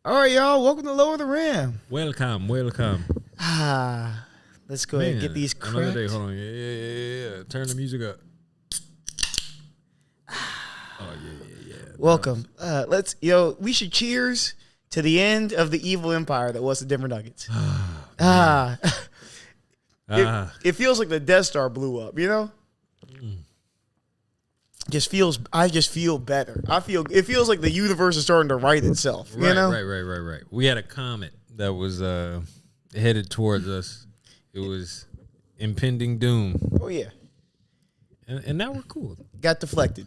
All right, y'all. Welcome to Lower the Rim. Welcome. Let's go ahead and get these cracked. Another day. Hold on. Yeah. Turn the music up. Oh yeah. Welcome. We should cheers to the end of the evil empire that was the Denver Nuggets. It feels like the Death Star blew up, you know? I just feel better. It feels like the universe is starting to right itself. You know? Right. We had a comet that was headed towards us. It was impending doom. Oh yeah. And now we're cool. Got deflected.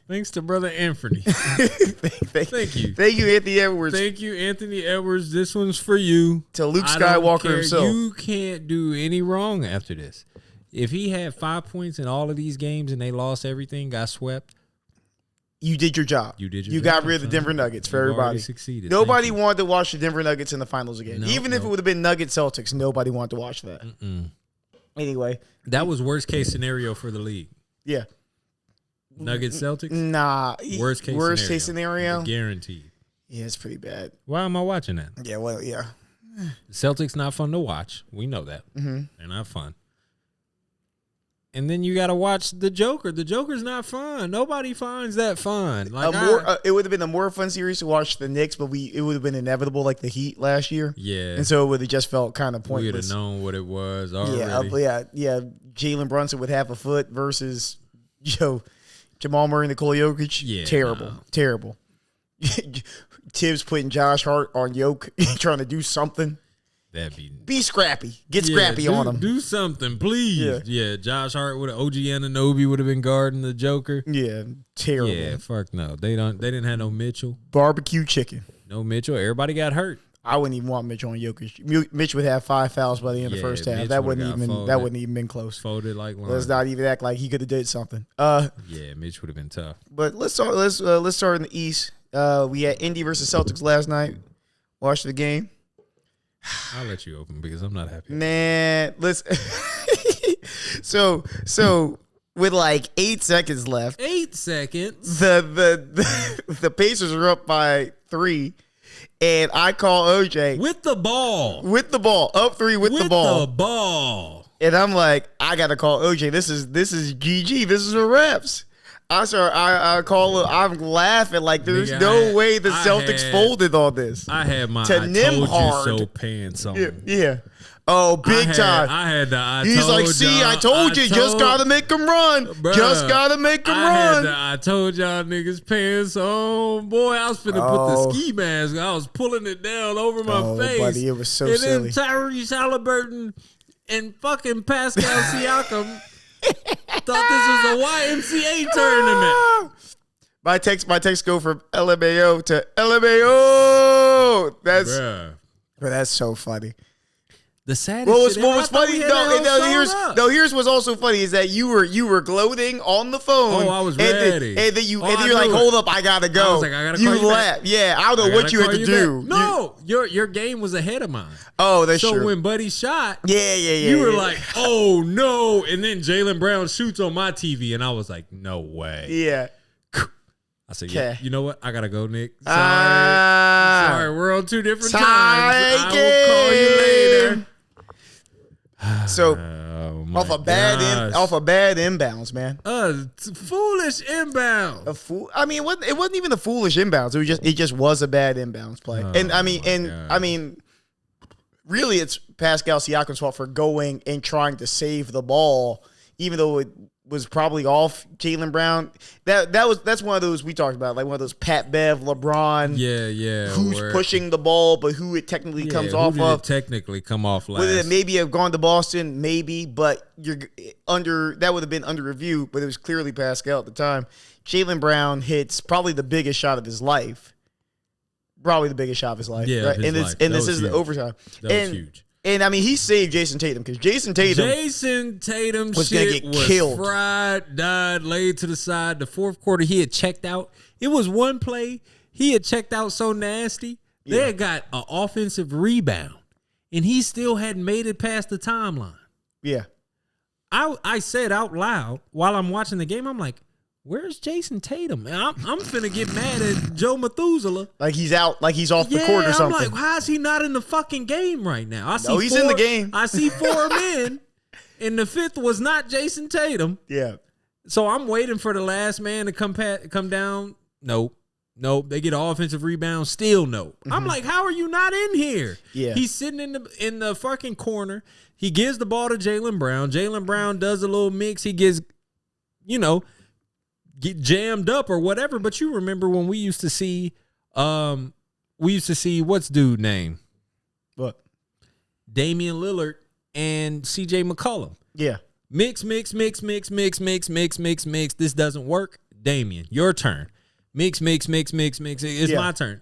Thanks to Brother Anthony. Thank you. Thank you, Anthony Edwards. Thank you, Anthony Edwards. This one's for you. To Luke Skywalker himself. You can't do any wrong after this. If he had 5 points in all of these games and they lost everything, got swept, you did your job. You got rid of the Denver Nuggets for everybody. Succeeded. Nobody wanted to watch the Denver Nuggets in the finals again. Even if it would have been Nuggets Celtics, nobody wanted to watch that. Anyway. That was worst case scenario for the league. Yeah. Nuggets Celtics? Nah. Worst case scenario? Guaranteed. Yeah, it's pretty bad. Why am I watching that? Yeah, well, yeah. The Celtics not fun to watch. We know that. They're not fun. And then you got to watch the Joker. The Joker's not fun. Nobody finds that fun. It would have been a more fun series to watch the Knicks, but it would have been inevitable like the Heat last year. Yeah. And so it would have just felt kind of pointless. We would have known what it was already. Yeah. Jalen Brunson with half a foot versus Jamal Murray and Nikola Jokic. Yeah. Terrible. Tibbs putting Josh Hart on Yoke, trying to do something. Be scrappy. Get scrappy on him. Do something, please. Yeah. Josh Hart with OG Anunoby would have been guarding the Joker. Yeah, terrible. Yeah, fuck no. They didn't have no Mitchell. Barbecue chicken. No Mitchell. Everybody got hurt. I wouldn't even want Mitchell on Jokic. Mitch would have 5 fouls by the end of the first half. That wouldn't even been close. Folded like line. Let's not even act like he could have did something. Yeah, Mitch would have been tough. But let's start in the East. We had Indy versus Celtics last night. Watched the game. I'll let you open because I'm not happy. Man, listen. So with like 8 seconds left. 8 seconds. The Pacers are up by 3. And I call OJ. With the ball. Up 3 with the ball. And I'm like, I gotta call OJ. This is GG. This is a reps. I call it. I'm laughing like there's no way the Celtics folded on this. I had my to I Nimhard. told you so pants on. Yeah. Oh, big time. I had the. He's like, see, I told you, just gotta make them run. Just gotta make them run. I told y'all niggas pants on. Boy, I was finna put the ski mask. I was pulling it down over my face. Buddy, it was so and silly. Then Tyrese Halliburton and fucking Pascal Siakam thought this was a YMCA tournament. My text go from LMAO to LMAO. That's so funny. The saddest what was funny? Here's what's also funny is that you were gloating on the phone. Oh, I was ready. And then you're like, hold up, I gotta go. I was like, I gotta you call you laugh. back. Yeah, I don't know what you had to do. No, your game was ahead of mine. Oh, that's true. So when Buddy shot, you were like, oh no, and then Jaylen Brown shoots on my TV, and I was like, no way. Yeah. I said, yeah, you know what? I gotta go, Nick. Sorry, we're on 2 different times. I will call you later. So off a bad inbounds, man. Foolish inbound. I mean, it wasn't even a foolish inbounds. It just was a bad inbounds play. I mean, really, it's Pascal Siakam's fault for going and trying to save the ball, even though it was probably off Jaylen Brown. That's one of those we talked about, like one of those Pat Bev, LeBron. Yeah. Who's pushing the ball, but who it technically comes off of. Technically come off last. Would it maybe have gone to Boston? Maybe, but that would have been under review. But it was clearly Pascal at the time. Jaylen Brown hits probably the biggest shot of his life. Yeah, right? This is the overtime. That was huge. And I mean, he saved Jason Tatum because Jason Tatum was going to get killed. Fried, died, laid to the side. The fourth quarter, he had checked out. It was one play. He had checked out so nasty. They had got an offensive rebound, and he still hadn't made it past the timeline. Yeah. I said out loud while I'm watching the game, I'm like, where's Jason Tatum? And I'm finna get mad at Joe Methuselah. Like he's out, like he's off the court or something. I'm like, how is he not in the fucking game right now? He's in the game. I see 4 men, and the 5th was not Jason Tatum. Yeah. So I'm waiting for the last man to come down. Nope. They get an offensive rebound. Still nope. I'm like, how are you not in here? Yeah. He's sitting in the fucking corner. He gives the ball to Jaylen Brown. Jaylen Brown does a little mix. He gets, get jammed up or whatever. But you remember when we used to see, what's dude name? What? Damian Lillard and CJ McCollum. Yeah. Mix. This doesn't work. Damian, your turn. Mix. It's my turn.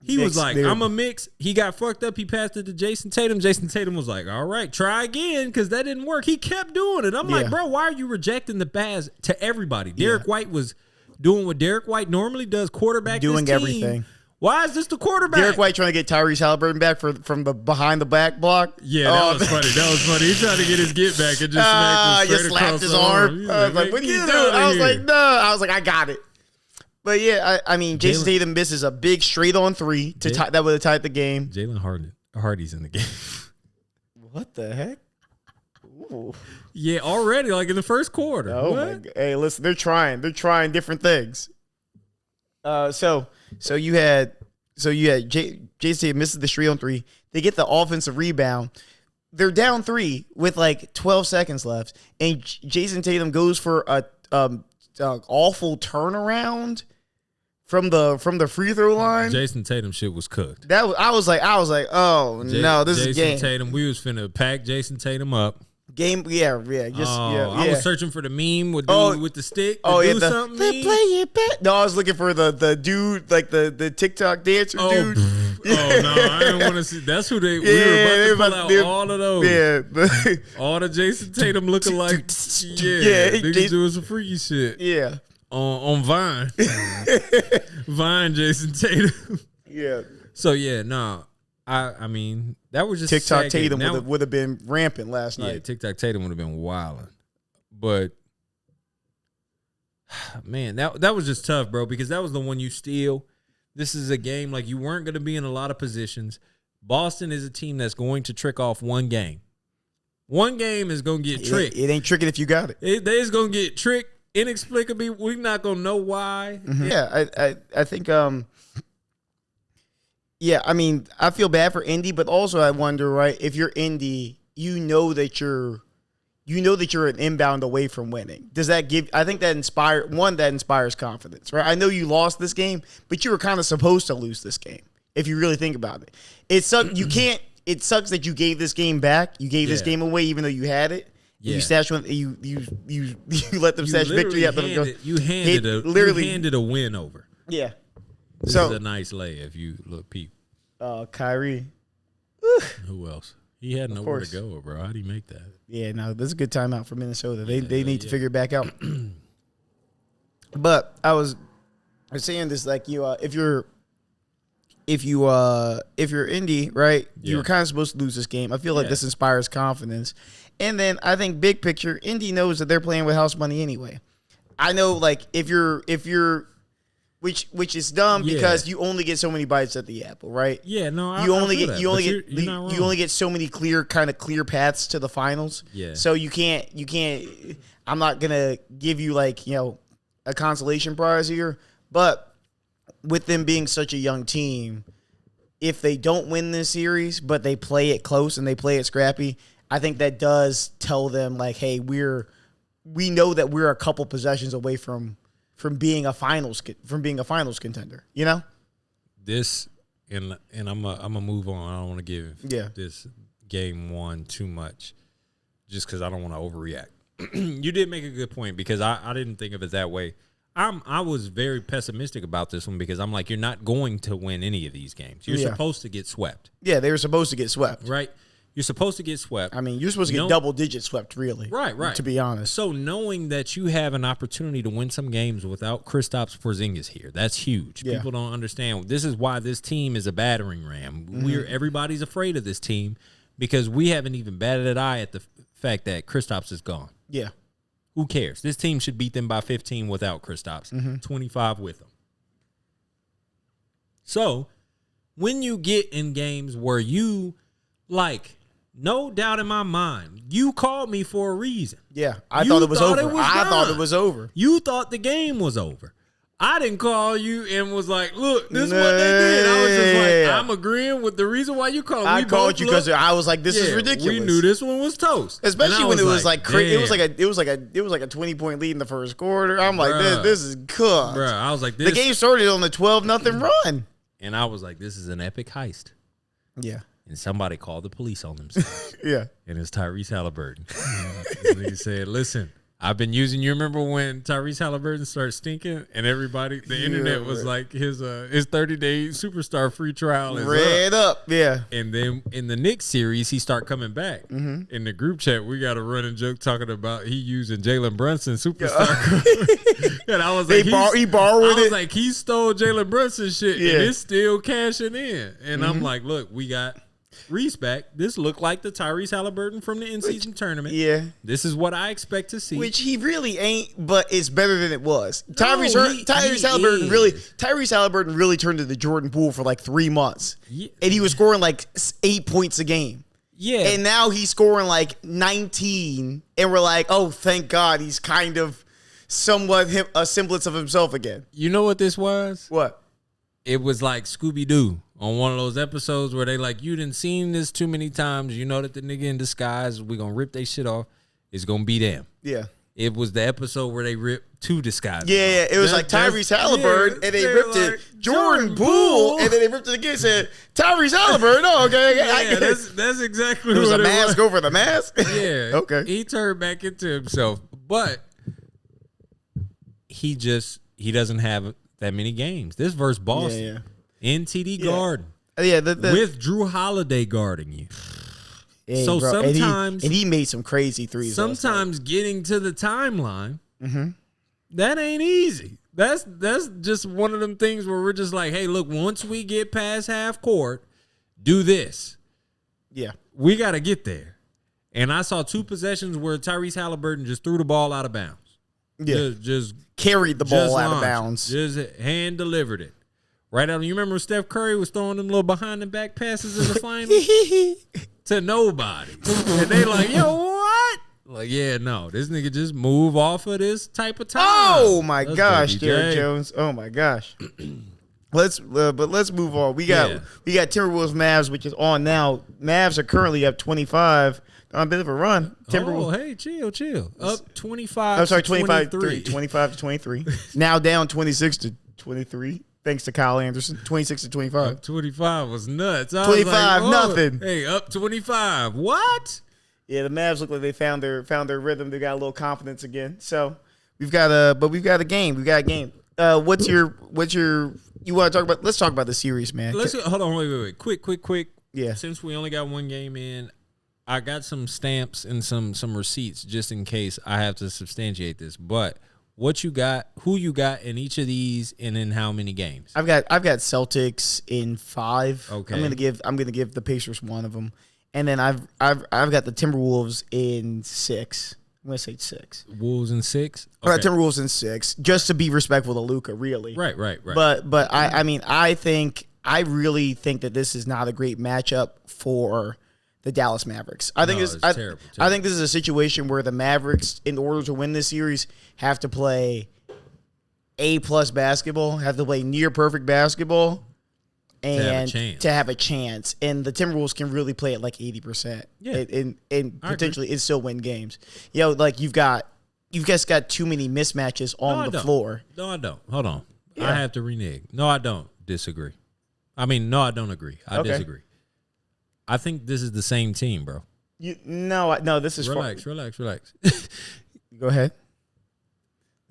He was like, I'm a mix. He got fucked up. He passed it to Jason Tatum. Jason Tatum was like, all right, try again, because that didn't work. He kept doing it. I'm like, bro, why are you rejecting the pass to everybody? Derek White was doing what Derek White normally does, quarterback doing this team. Everything. Why is this the quarterback? Derek White trying to get Tyrese Halliburton back from the behind the back block. Yeah, that was funny. He tried to get his get back and just slapped his arm. I was like, what are you doing? I was like, no. I was like, I got it. But yeah, I mean, Jason Tatum misses a big straight on 3 to tie, that would have tied the game. Jalen Hardy's in the game. What the heck? Ooh. Yeah, already, like in the first quarter. Oh my God. Hey, listen, they're trying different things. So you had Jason Tatum misses the straight on 3. They get the offensive rebound. They're down 3 with like 12 seconds left, and Jason Tatum goes for a awful turnaround from the free throw line. Jason Tatum shit was cooked. I was like, oh no, this is game. Jason Tatum, we was finna pack Jason Tatum up. Game, I was searching for the meme with the stick. Something. They play it back. No, I was looking for the dude, like the TikTok dancer dude. No, I didn't want to see. That's who we were about to pull out all of those. Yeah, all the Jason Tatum looking like. Niggas doing some freaky shit. Yeah, on Vine, Jason Tatum. Yeah. So yeah, I mean, that was just TikTok Tatum would have been rampant last night. Yeah, TikTok Tatum would have been wilding. But man, that was just tough, bro, because that was the one you steal. This is a game like you weren't going to be in a lot of positions. Boston is a team that's going to trick off one game. One game is going to get tricked. It ain't tricking if you got it. It's going to get tricked inexplicably. We're not going to know why. Mm-hmm. Yeah, I think yeah, I mean, I feel bad for Indy, but also I wonder, right, if you're Indy, you know that you're an inbound away from winning. Does that give? I think that inspires confidence, right? I know you lost this game, but you were kind of supposed to lose this game if you really think about it. It sucks. It sucks that you gave this game back. You gave this game away, even though you had it. Yeah. You let them stash victory. You handed a win over. Yeah. This is a nice lay if you look peep. Kyrie. Who else? He had nowhere to go, bro. How do you make that? Yeah, no, this is a good timeout for Minnesota. They need to figure it back out. But I was saying this, like, if you're Indy, right, you were kind of supposed to lose this game. I feel like this inspires confidence. And then I think big picture, Indy knows that they're playing with house money anyway. I know, like, if you're which is dumb because you only get so many bites at the apple, right? Yeah, no, you only get so many clear paths to the finals. Yeah. So you can't. I'm not gonna give you a consolation prize here, but with them being such a young team, if they don't win this series, but they play it close and they play it scrappy, I think that does tell them like, hey, we know that we're a couple possessions away from being a finals contender, you know? This and I'm gonna move on. I don't want to give this game one too much, just because I don't want to overreact. You did make a good point because I didn't think of it that way. I was very pessimistic about this one because I'm like, you're not going to win any of these games. You're supposed to get swept. Yeah, they were supposed to get swept. Right. You're supposed to get swept. I mean, you're supposed to get double-digit swept, really. Right. To be honest. So knowing that you have an opportunity to win some games without Kristaps Porzingis here, that's huge. Yeah. People don't understand. This is why this team is a battering ram. Mm-hmm. Everybody's afraid of this team because we haven't even batted an eye at the fact that Kristaps is gone. Yeah. Who cares? This team should beat them by 15 without Kristaps, 25 with them. So when you get in games where you, like, no doubt in my mind, you called me for a reason. Yeah, I thought it was over. I thought it was over. You thought the game was over. I didn't call you and was like, look, this is what they did. I was just like, I'm agreeing with the reason why you called. I called you because I was like, this is ridiculous. We knew this one was toast. Especially when it was like crazy. It was like a 20-point lead in the first quarter. I'm like, this is cooked. Bruh, I was like, this. The game started on the 12-0 run. And I was like, this is an epic heist. Yeah. And somebody called the police on themselves. Yeah. And it's Tyrese Halliburton. This nigga said, listen, I've been using, you remember when Tyrese Halliburton started stinking and everybody, the internet was like his 30-day superstar free trial is up. Yeah. And then in the Knicks series, he start coming back. In the group chat, we got a running joke talking about he using Jalen Brunson superstar. And I was like, he borrowed it. I was like, he stole Jalen Brunson shit and it's still cashing in. And I'm like, look, we got Reese back. This looked like the Tyrese Halliburton from the in-season tournament. Yeah. This is what I expect to see. Which he really ain't, but it's better than it was. Tyrese Halliburton really turned into Jordan Poole for like 3 months. Yeah. And he was scoring like 8 points a game. Yeah. And now he's scoring like 19. And we're like, oh, thank God he's kind of somewhat a semblance of himself again. You know what this was? What? It was like Scooby-Doo on one of those episodes where they like, you done seen this too many times. You know that the nigga in disguise, we gonna rip they shit off. It's gonna be them. Yeah. It was the episode where they ripped 2 disguises. Yeah. It was like Tyrese Halliburton, and they ripped it. Jordan Poole, and then they ripped it again and said, Tyrese Halliburton. Oh, okay. Yeah, that's exactly what it was. There was a mask over the mask? Yeah. Okay. He turned back into himself. But he doesn't have that many games. This versus Boston. In TD Garden. Yeah, with Drew Holiday guarding you. Hey, so bro, sometimes and he made some crazy threes. Sometimes getting to the timeline, that ain't easy. That's just one of them things where we're just like, hey, look, once we get past half court, do this. Yeah. We got to get there. And I saw 2 possessions where Tyrese Halliburton just threw the ball out of bounds. Yeah. Just carried the ball out of bounds. Just hand delivered it. Right out. You remember Steph Curry was throwing them little behind the back passes in the finals to nobody. And they like, yo, what? Like, yeah, no. This nigga just move off of this type of time. Oh my gosh, Derrick Jones. Oh my gosh. Let's move on. We got Timberwolves Mavs, which is on now. Mavs are currently up 25. On a bit of a run. Timberwolves. Oh, hey, chill. Up 25. I'm sorry, 25-23. Now down 26-23. Thanks to Kyle Anderson. 26-25. Up 25 was nuts. 25 nothing. Hey, up 25. What? Yeah, the Mavs look like they found their rhythm. They got a little confidence again. So we've got a game. What's your you want to talk about? Let's talk about the series, man. Hold on, wait. Quick. Yeah. Since we only got one game in, I got some stamps and some receipts just in case I have to substantiate this. But what you got, who you got in each of these, and in how many games? I've got Celtics in 5. Okay. I'm gonna give the Pacers one of them, and then I've got the Timberwolves in 6. I'm gonna say 6. Wolves in 6. Okay. Right, Timberwolves in 6, just to be respectful to Luka, really. Right. But I really think that this is not a great matchup for the Dallas Mavericks. I think it's terrible. I think this is a situation where the Mavericks, in order to win this series, have to play A+ basketball, have to play near perfect basketball, and to have a chance. And the Timberwolves can really play at like 80%. Yeah, and potentially it still win games. Like you guys got too many mismatches on the floor. No, I don't. Hold on. Yeah. I have to renege. No, I don't disagree. I don't agree. I disagree. I think this is the same team, bro. No, this is relax. Go ahead.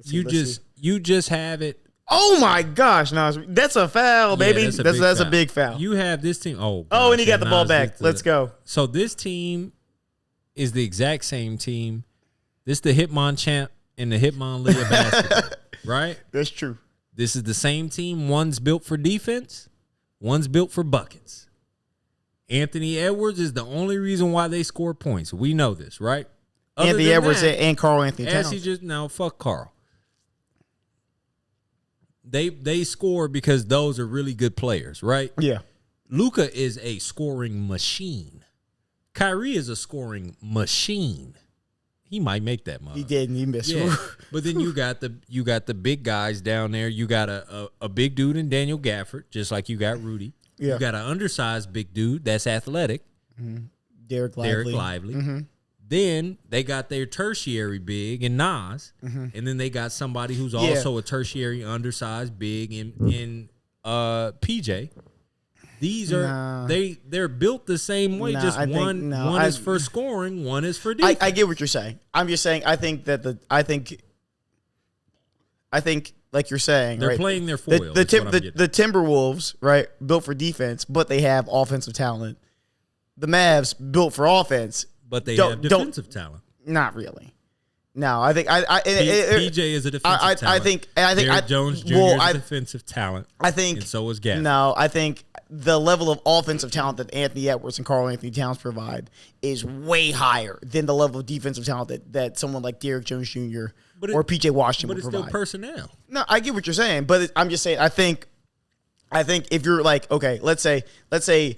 You just have it. Oh my gosh, no, that's a foul, baby. Yeah, that's a big foul. You have this team. Oh, and he got the ball back. Let's go. So this team is the exact same team. This is the Hitmon champ in the Hitmonlee of basketball, right? That's true. This is the same team. One's built for defense. One's built for buckets. Anthony Edwards is the only reason why they score points. We know this, right? Anthony Edwards and Karl Anthony Towns. Fuck Karl. They score because those are really good players, right? Yeah. Luka is a scoring machine. Kyrie is a scoring machine. He might make that mug. He did, and he missed. Yeah. But then you got the big guys down there. You got a big dude in Daniel Gafford, just like you got Rudy. Yeah. You got an undersized big dude that's athletic. Mm-hmm. Derek Lively. Mm-hmm. Then they got their tertiary big in Nas, and then they got somebody who's also a tertiary undersized big in PJ. These are they're built the same way. Just one is for scoring, one is for defense. I get what you're saying. I'm just saying I think like you're saying they're playing their foil. The Timberwolves, right, built for defense, but they have offensive talent. The Mavs built for offense, but they have defensive talent. Not really. No, I think PJ is a defensive talent. I think Derrick Jones Jr. is a defensive talent. I think, and so is Gafford. No, I think the level of offensive talent that Anthony Edwards and Karl Anthony Towns provide is way higher than the level of defensive talent that someone like Derrick Jones Jr. or PJ Washington would provide. But it's still personnel. No, I get what you're saying, but I'm just saying I think if you're like, okay, let's say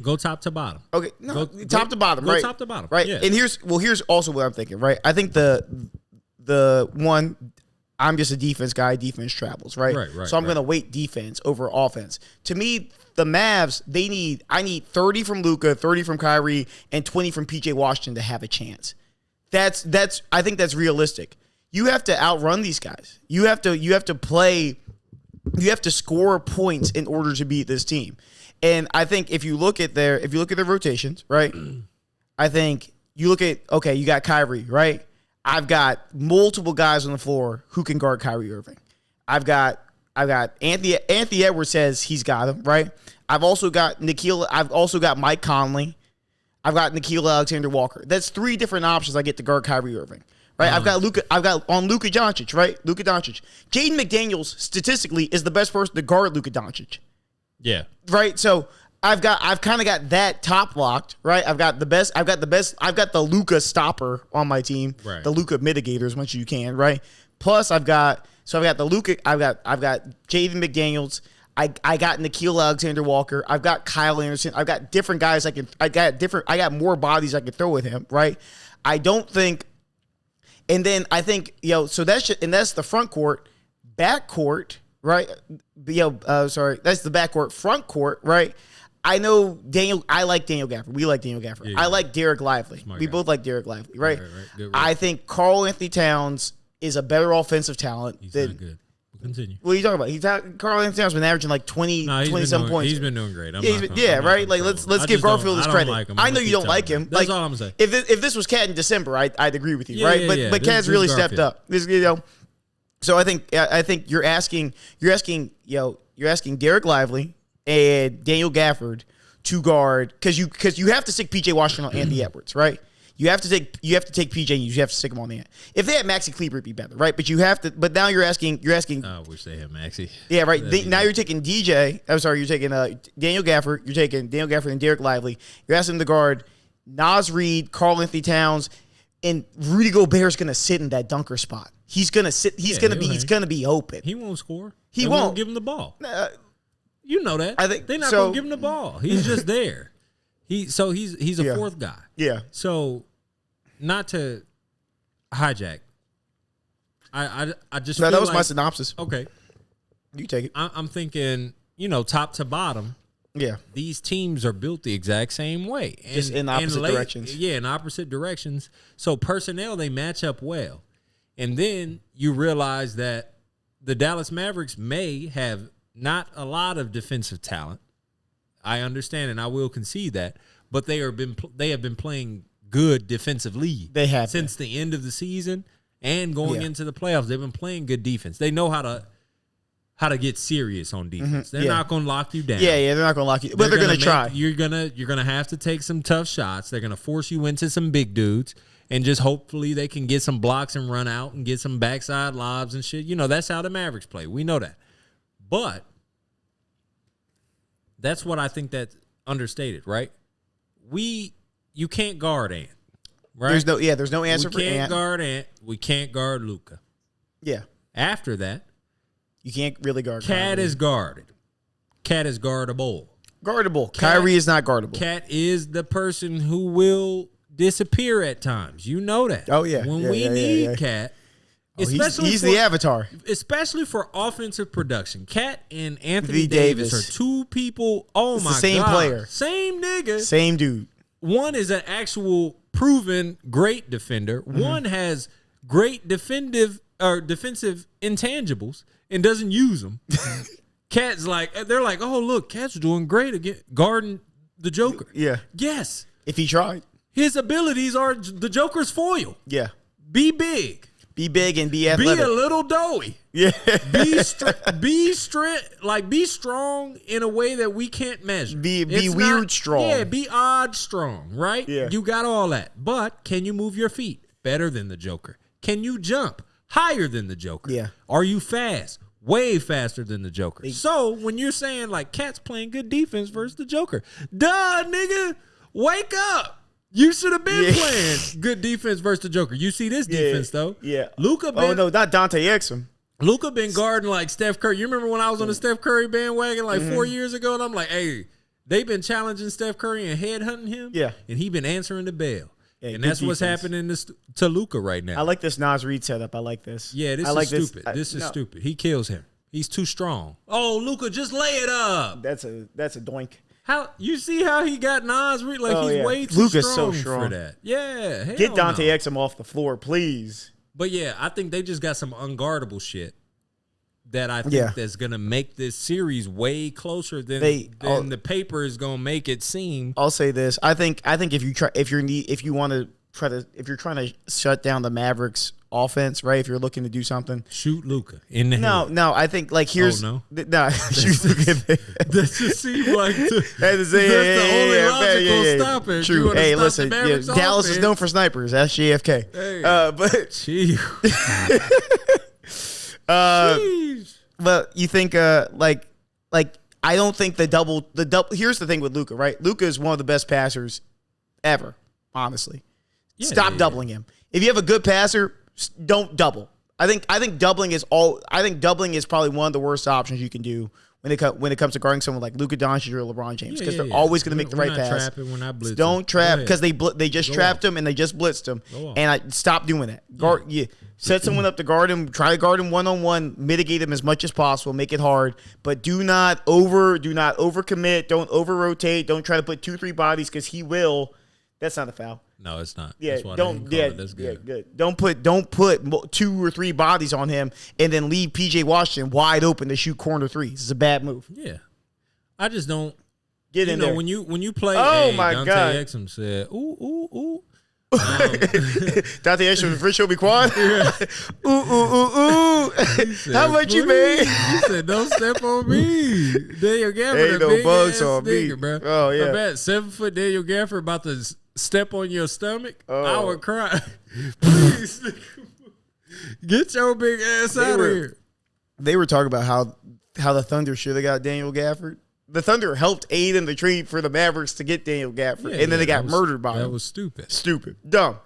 go top to bottom. Okay, no, top to bottom, right? Go top to bottom, right? Yeah. And here's also what I'm thinking, right? I think the one, I'm just a defense guy. Defense travels, right? Right. So I'm going to weight defense over offense. To me, the Mavs, I need 30 from Luka, 30 from Kyrie, and 20 from PJ Washington to have a chance. I think that's realistic. You have to outrun these guys. You have to play. You have to score points in order to beat this team. And I think if you look at their rotations, right? I think you look at, okay, you got Kyrie, right? I've got multiple guys on the floor who can guard Kyrie Irving. I've got Anthony Edwards says he's got him, right? I've also got Mike Conley. I've got Nickeil Alexander-Walker. That's three different options I get to guard Kyrie Irving. Right? I've got Luka Doncic, right? Luka Doncic. Jaden McDaniels statistically is the best person to guard Luka Doncic. Yeah. Right? So I've kind of got that top locked, right? I've got the Luka stopper on my team, right. The Luka mitigator as much as you can, right? Plus I've got the Luka, I've got Jaden McDaniels, I got Nickeil Alexander-Walker, I've got Kyle Anderson, I've got different guys I got more bodies I can throw with him, right? I don't think. And then I think, so that's the front court, back court, right? That's the back court, front court, right? I like Daniel Gafford. We like Daniel Gafford. Yeah. I like Derek Lively. We both like Derek Lively, right? Right. I think Karl Anthony Towns is a better offensive talent. He's not good. Continue. What are you talking about? Karl Anthony Towns has been averaging like 20-some points. He's been doing great. Right? Like let's give Garfield his credit. Like I know you don't like him. That's all I'm saying. If this was Cat in December, I'd agree with you, right? But Cat's really stepped up. So I think you're asking Derek Lively and Daniel Gafford to guard because you have to stick PJ Washington on Anthony Edwards, right? You have to take PJ and you have to stick him on the end. If they had Maxi Kleber, it'd be better, right? But you have to. But now you're asking. I wish they had Maxi. Yeah, right. Now you're taking DJ. I'm sorry, you're taking Daniel Gafford. You're taking Daniel Gafford and Derek Lively. You're asking them to guard Naz Reid, Karl Anthony Towns, and Rudy Gobert's gonna sit in that dunker spot. He's gonna sit. He's gonna be open. He won't score. He won't give him the ball. You know that. I think they're not gonna give him the ball. He's just there. He's a fourth guy. Yeah. So, not to hijack. I just that was like, my synopsis. Okay, you take it. I'm thinking, top to bottom. Yeah. These teams are built the exact same way, just in opposite directions. Yeah, in opposite directions. So personnel, they match up well, and then you realize that the Dallas Mavericks may have not a lot of defensive talent. I understand, and I will concede that, but they have been playing good defensively. They have since the end of the season and going into the playoffs. They've been playing good defense. They know how to get serious on defense. They're not going to lock you down. Yeah, they're not going to lock you, but they're going to try. You're gonna have to take some tough shots. They're going to force you into some big dudes, and just hopefully they can get some blocks and run out and get some backside lobs and shit. That's how the Mavericks play. We know that, but. That's what I think that's understated, right? You can't guard Ant. right? There's no answer for Ant. We can't guard Luka. Yeah. After that, you can't really guard Cat is guarded. Cat is guardable. Kyrie is not guardable. Cat is the person who will disappear at times. You know that. Oh, yeah. When we need Cat, he's the avatar. Especially for offensive production. Cat and Anthony Davis are two people. Oh, my God. Same player. Same nigga. Same dude. One is an actual proven great defender. Mm-hmm. One has great defensive intangibles and doesn't use them. Cat's like, they're like, oh, look, Cat's doing great again, guarding the Joker. Yeah. Yes. If he tried. His abilities are the Joker's foil. Yeah. Be big. Be big and be athletic. Be a little doughy. Yeah. Be strong in a way that we can't measure. Be weird strong. Yeah, be odd strong, right? Yeah. You got all that. But can you move your feet better than the Joker? Can you jump higher than the Joker? Yeah. Are you fast? Way faster than the Joker. So when you're saying like Cat's playing good defense versus the Joker, duh, nigga, wake up. You should have been playing good defense versus the Joker. You see this defense though. Yeah. Luka. Oh no, not Dante Exum. Luka been guarding like Steph Curry. You remember when I was on the Steph Curry bandwagon like 4 years ago, and I'm like, hey, they've been challenging Steph Curry and headhunting him. Yeah. And he been answering the bell. Yeah, and that's what's happening to Luka right now. I like this Nas Reed setup. I like this. Yeah, this is stupid. This is stupid. He kills him. He's too strong. Oh, Luka, just lay it up. That's a doink. How you see how he got Nas Reed? Like he's way too Luka's strong, so strong for that. Yeah, get Dante Exum off the floor, please. But yeah, I think they just got some unguardable shit that I think that's gonna make this series way closer than the paper is gonna make it seem. I'll say this: I think if you're trying to shut down the Mavericks offense, right? If you're looking to do something, shoot Luka in the head. No. I think like here's shoot Luka. That just seems like that's the only logical stopping. True. Hey, listen, Dallas is known for snipers. That's JFK. Hey, but you think like I don't think the double. Here's the thing with Luka, right? Luka is one of the best passers ever. Honestly, stop doubling him. If you have a good passer, don't double. I think doubling is probably one of the worst options you can do when it comes to guarding someone like Luka Doncic or LeBron James, because they're always going to make the right pass. Don't trap, because they just trapped him and they just blitzed him, and I stop doing that. Set someone up to guard him. Try to guard him one-on-one. Mitigate him as much as possible. Make it hard, but do not overcommit. Don't over-rotate. Don't try to put 2-3 bodies, because he will. That's not a foul. No, it's not. Yeah, don't. Yeah, that's good. Yeah, good. Don't put 2 or 3 bodies on him and then leave PJ Washington wide open to shoot corner threes. It's a bad move. Yeah, I just don't get in there when you play. Oh my Dante God! Exum said, "Ooh." Dante Exum with Rich Obi Quan. Ooh. How much you made? He said, "Don't step on me." Daniel Gafford, ain't no bugs on me, bro. Oh yeah, I bet 7-foot Daniel Gafford about to step on your stomach. I would cry. Please, get your big ass out of here. They were talking about how the Thunder should have got Daniel Gafford. The Thunder helped aid in the trade for the Mavericks to get Daniel Gafford, and then they got murdered by him. That was stupid. Dumb.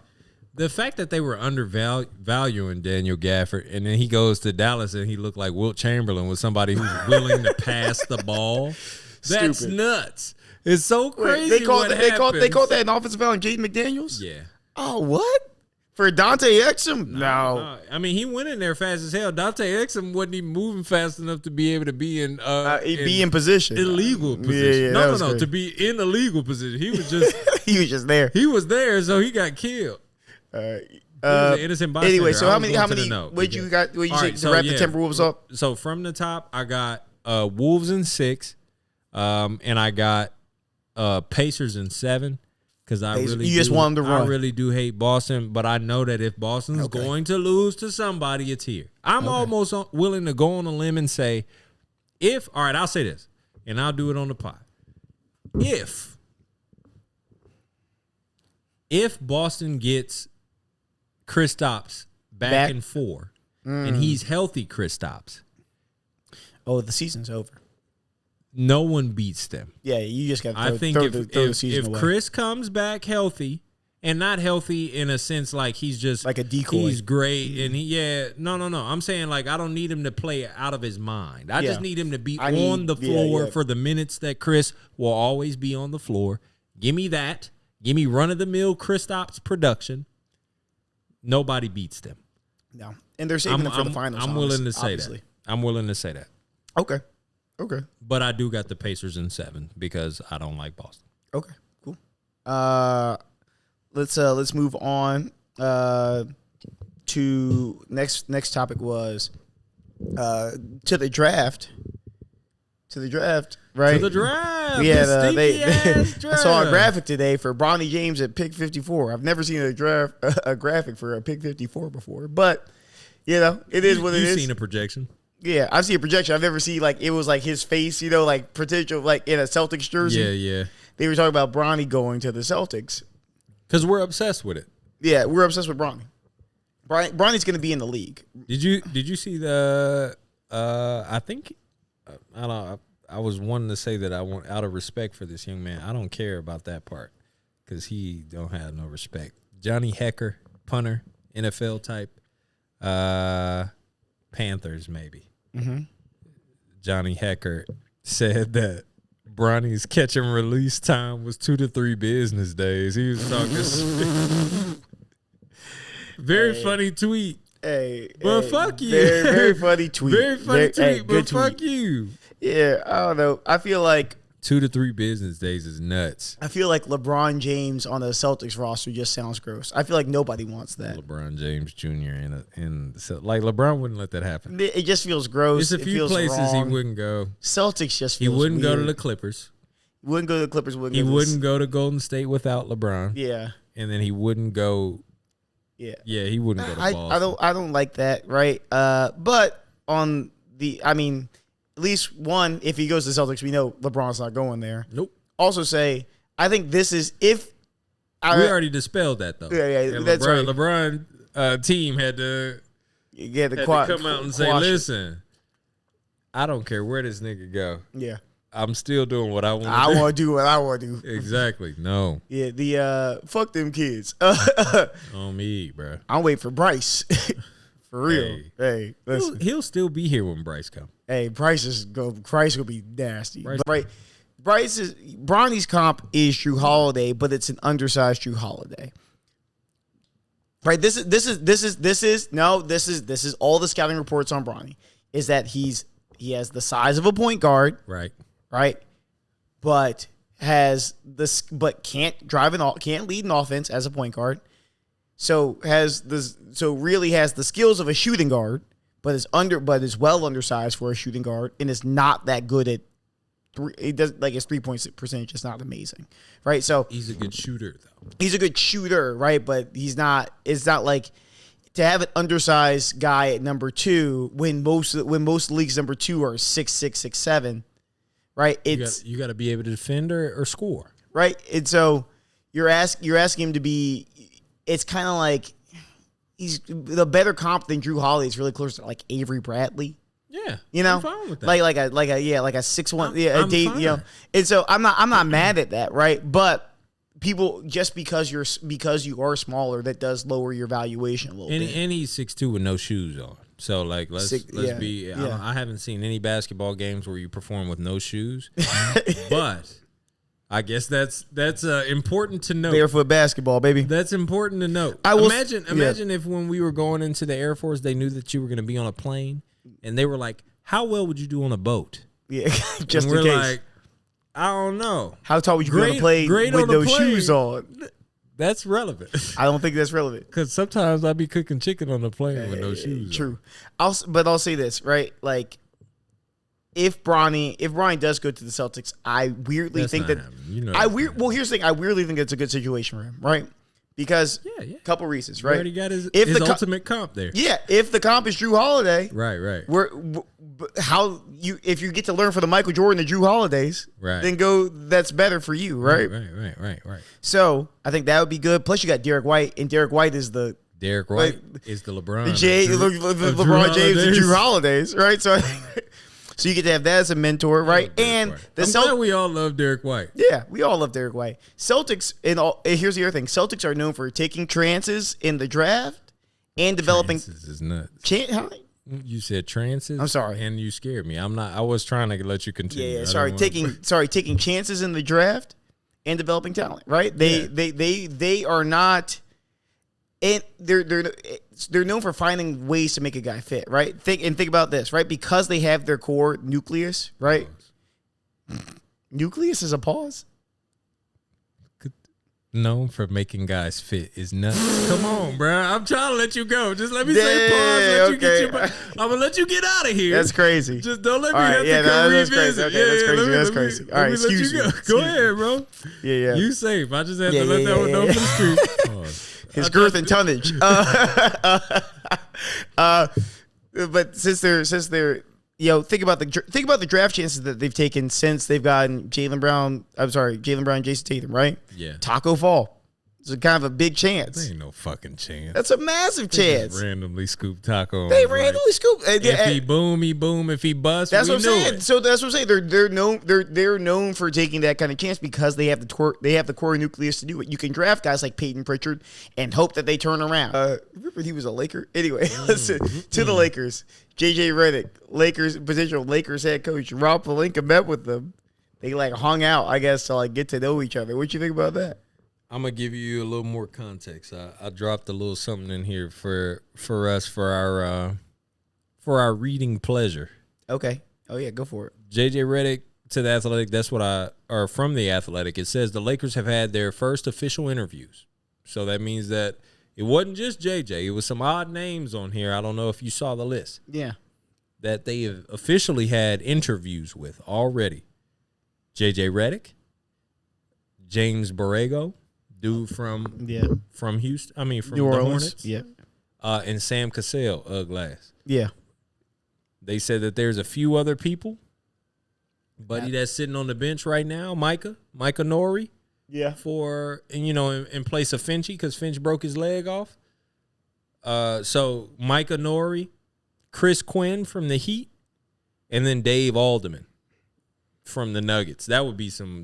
The fact that they were undervaluing Daniel Gafford, and then he goes to Dallas and he looked like Wilt Chamberlain with somebody who's willing to pass the ball. That's Stupid. Nuts. It's so crazy. They called that an offensive foul on Jaden McDaniels? Yeah. Oh, what? For Dante Exum? No. I mean, he went in there fast as hell. Dante Exum wasn't even moving fast enough to be able to be in position. Illegal position. Yeah, no, to be in a legal position. He was just he was just there. He was there, so he got killed. Innocent bystander. Anyway, so how many what you got? What you say to wrap the Timberwolves up? So from the top, I got Wolves in 6, and I got Pacers in 7. Because I really do hate Boston, but I know that if Boston's going to lose to somebody, it's here. I'm almost willing to go on a limb and say, I'll say this, and I'll do it on the pod. If Boston gets Kristaps back in 4, and he's healthy Kristaps. Oh, the season's over. No one beats them. Yeah, you just got to throw the season away. If Chris comes back healthy And not healthy in a sense like he's just like a decoy. He's great and no. I'm saying like I don't need him to play out of his mind. I just need him to be on the floor for the minutes that Chris will always be on the floor. Give me that. Give me run of the mill Kristaps production. Nobody beats them. No, and they're saving them for the finals. I'm willing to say that. I'm willing to say that. Okay. But I do got the Pacers in 7 because I don't like Boston. Okay, cool. Let's move on to next topic was to the draft. Right? To the draft. Yeah, draft. I saw a graphic today for Bronny James at pick 54. I've never seen a graphic for a pick 54 before, but it is what it is. You've seen a projection. Yeah, I've seen a projection. I've never seen it was like his face, like potential, like in a Celtics jersey. Yeah. They were talking about Bronny going to the Celtics. Because we're obsessed with it. Yeah, we're obsessed with Bronny. Bronny's going to be in the league. Did you see the? I think I don't know. I was wanting to say that I want out of respect for this young man. I don't care about that part because he don't have no respect. Johnny Hecker, punter, NFL type, Panthers maybe. Mm-hmm. Johnny Hecker said that Bronny's catch and release time was 2 to 3 business days. He was talking very funny tweet. Fuck you. Very funny tweet. Very funny tweet, but fuck you. Yeah, I don't know. I feel like 2 to 3 business days is nuts. I feel like LeBron James on the Celtics roster just sounds gross. I feel like nobody wants that. LeBron James Jr. Like LeBron wouldn't let that happen. It just feels gross. There's a few places wrong. He wouldn't go. Celtics just feels he wouldn't weird. go to the Clippers. He wouldn't go to the Clippers. He wouldn't go to Golden State without LeBron. Yeah, and then he wouldn't go. Yeah, he wouldn't go to Boston. I don't like that, right? But on the, at least one, if he goes to the Celtics, we know LeBron's not going there. Nope. Also say, I think this is if we already dispelled that though. Yeah, that's right. LeBron team had to come out and say, listen, I don't care where this nigga go. Yeah. I'm still doing what I want to do. I want to do what I want to do. Exactly. No. Yeah, the fuck them kids. On me, bro. I'm waiting for Bryce. For real. Hey, listen. He'll still be here when Bryce comes. Hey, Bryce will be nasty. Bronny's comp is Drew Holiday, but it's an undersized Drew Holiday. Right? This is all the scouting reports on Bronny is that he has the size of a point guard. Right? But can't lead an offense as a point guard. So really has the skills of a shooting guard, but is well undersized for a shooting guard and is not that good at his 3-point percentage is not amazing. Right? So he's a good shooter though. He's a good shooter, right? But it's not like to have an undersized guy at number 2 when most leagues number 2 are 6'6", 6'7". Right, you got to be able to defend or score. Right, and so you're asking him to be. It's kind of like he's the better comp than Drew Holiday. It's really close to like Avery Bradley. Yeah, I'm fine with that. like a 6'1", And so I'm not mad at that, right? But people just because you are smaller, that does lower your valuation a little bit. And he's 6'2" with no shoes on. So let's be. Yeah. I haven't seen any basketball games where you perform with no shoes, but I guess that's important to note. Barefoot basketball, baby. That's important to note. Imagine if when we were going into the Air Force, they knew that you were going to be on a plane, and they were like, "How well would you do on a boat?" Yeah, just and in we're case. like, I don't know. How tall would you be on a plane with no shoes on? That's relevant. I don't think that's relevant. Because sometimes I'd be cooking chicken on the plane with no shoes. True. I'll say this, right? Like, if Bronny does go to the Celtics, I weirdly think that here's the thing. I weirdly think it's a good situation for him, right? Because a couple reasons, right? He already got his ultimate comp there. Yeah, if the comp is Drew Holiday, right. If you get to learn from the Michael Jordan and Drew Holidays, then that's better for you, right? Right. So I think that would be good. Plus you got Derek White, and Derek White is the LeBron. LeBron James and Drew Holidays, right? So you get to have that as a mentor, right? And I'm glad we all love Derek White. Yeah, we all love Derek White. Celtics, here's the other thing. Celtics are known for taking chances in the draft and developing. Trances is nuts. You said trances? I'm sorry. And you scared me. I was trying to let you continue. Yeah, sorry. Taking chances in the draft and developing talent, right? They are not, and they're known for finding ways to make a guy fit, right? Think about this, right? Because they have their core nucleus, right? Nucleus is a pause. Known for making guys fit is nuts. Come on, bro. I'm trying to let you go. Just let me say pause. I'm gonna let you get out of here. That's crazy. Just don't let me have to come revisit. That's crazy. All right, excuse me. Go ahead, bro. Yeah. You safe. I just had to let that one know for the street. His girth and tonnage. But since they're think about the draft chances that they've taken since they've gotten Jaylen Brown, Jason Tatum, right? Yeah. Taco Fall. It's kind of a big chance. There ain't no fucking chance. That's a massive chance. Just randomly scoop Taco. They randomly scoop. If he boom, he boom. If he bust, that's we what I'm saying. It. So that's what I'm saying. They're known for taking that kind of chance because they have the core nucleus to do it. You can draft guys like Peyton Pritchard and hope that they turn around. Remember he was a Laker. Anyway, listen to the Lakers. JJ Redick, potential Lakers head coach. Rob Pelinka met with them. They hung out, I guess, to get to know each other. What you think about that? I'm gonna give you a little more context. I dropped a little something in here for us for our reading pleasure. Okay. Oh yeah, go for it. JJ Redick to the Athletic. That's what or from the Athletic. It says the Lakers have had their first official interviews. So that means that it wasn't just JJ. It was some odd names on here. I don't know if you saw the list. Yeah. That they have officially had interviews with already. JJ Redick, James Borrego. Dude from Houston, from New Orleans. Hornets. Yeah. And Sam Cassell, Glass. Yeah. They said that there's a few other people. Buddy that's sitting on the bench right now, Micah Nori. Yeah. In place of Finchy, because Finch broke his leg off. So Micah Nori, Chris Quinn from the Heat, and then Dave Alderman from the Nuggets. That would be some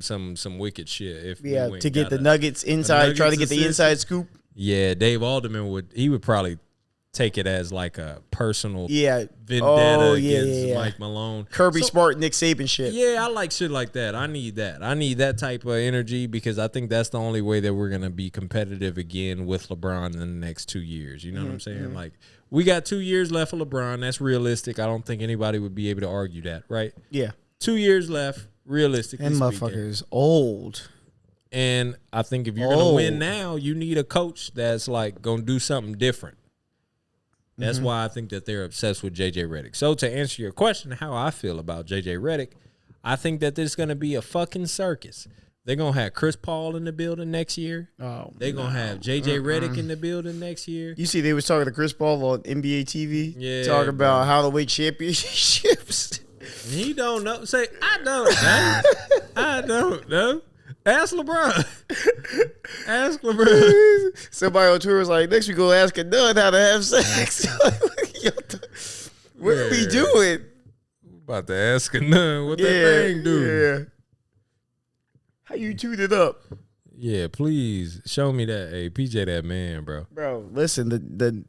wicked shit if to get the Nuggets inside, try to get the inside scoop. Yeah, Dave Alderman would probably take it as a personal vendetta against Mike Malone. Kirby Smart, Nick Saban shit. Yeah, I like shit like that. I need that type of energy because I think that's the only way that we're gonna be competitive again with LeBron in the next 2 years. You know what I'm saying? Mm-hmm. We got 2 years left for LeBron. That's realistic. I don't think anybody would be able to argue that, right? Yeah. 2 years left, realistically speaking. And motherfucker is old. And I think if you're going to win now, you need a coach that's going to do something different. That's why I think that they're obsessed with J.J. Redick. So to answer your question, how I feel about J.J. Redick, I think that this is going to be a fucking circus. They're going to have Chris Paul in the building next year. They're going to have J.J. Redick in the building next year. You see, they was talking to Chris Paul on NBA TV, talking about how to win championships. He don't know. Say, I don't know. I don't know. Ask LeBron. Somebody on Twitter was like, next we go ask a nun how to have sex. What are we doing? About to ask a nun what that thing do. Yeah. How you tuned it up? Yeah, please show me that. Hey, PJ, that man, bro. Bro, listen, the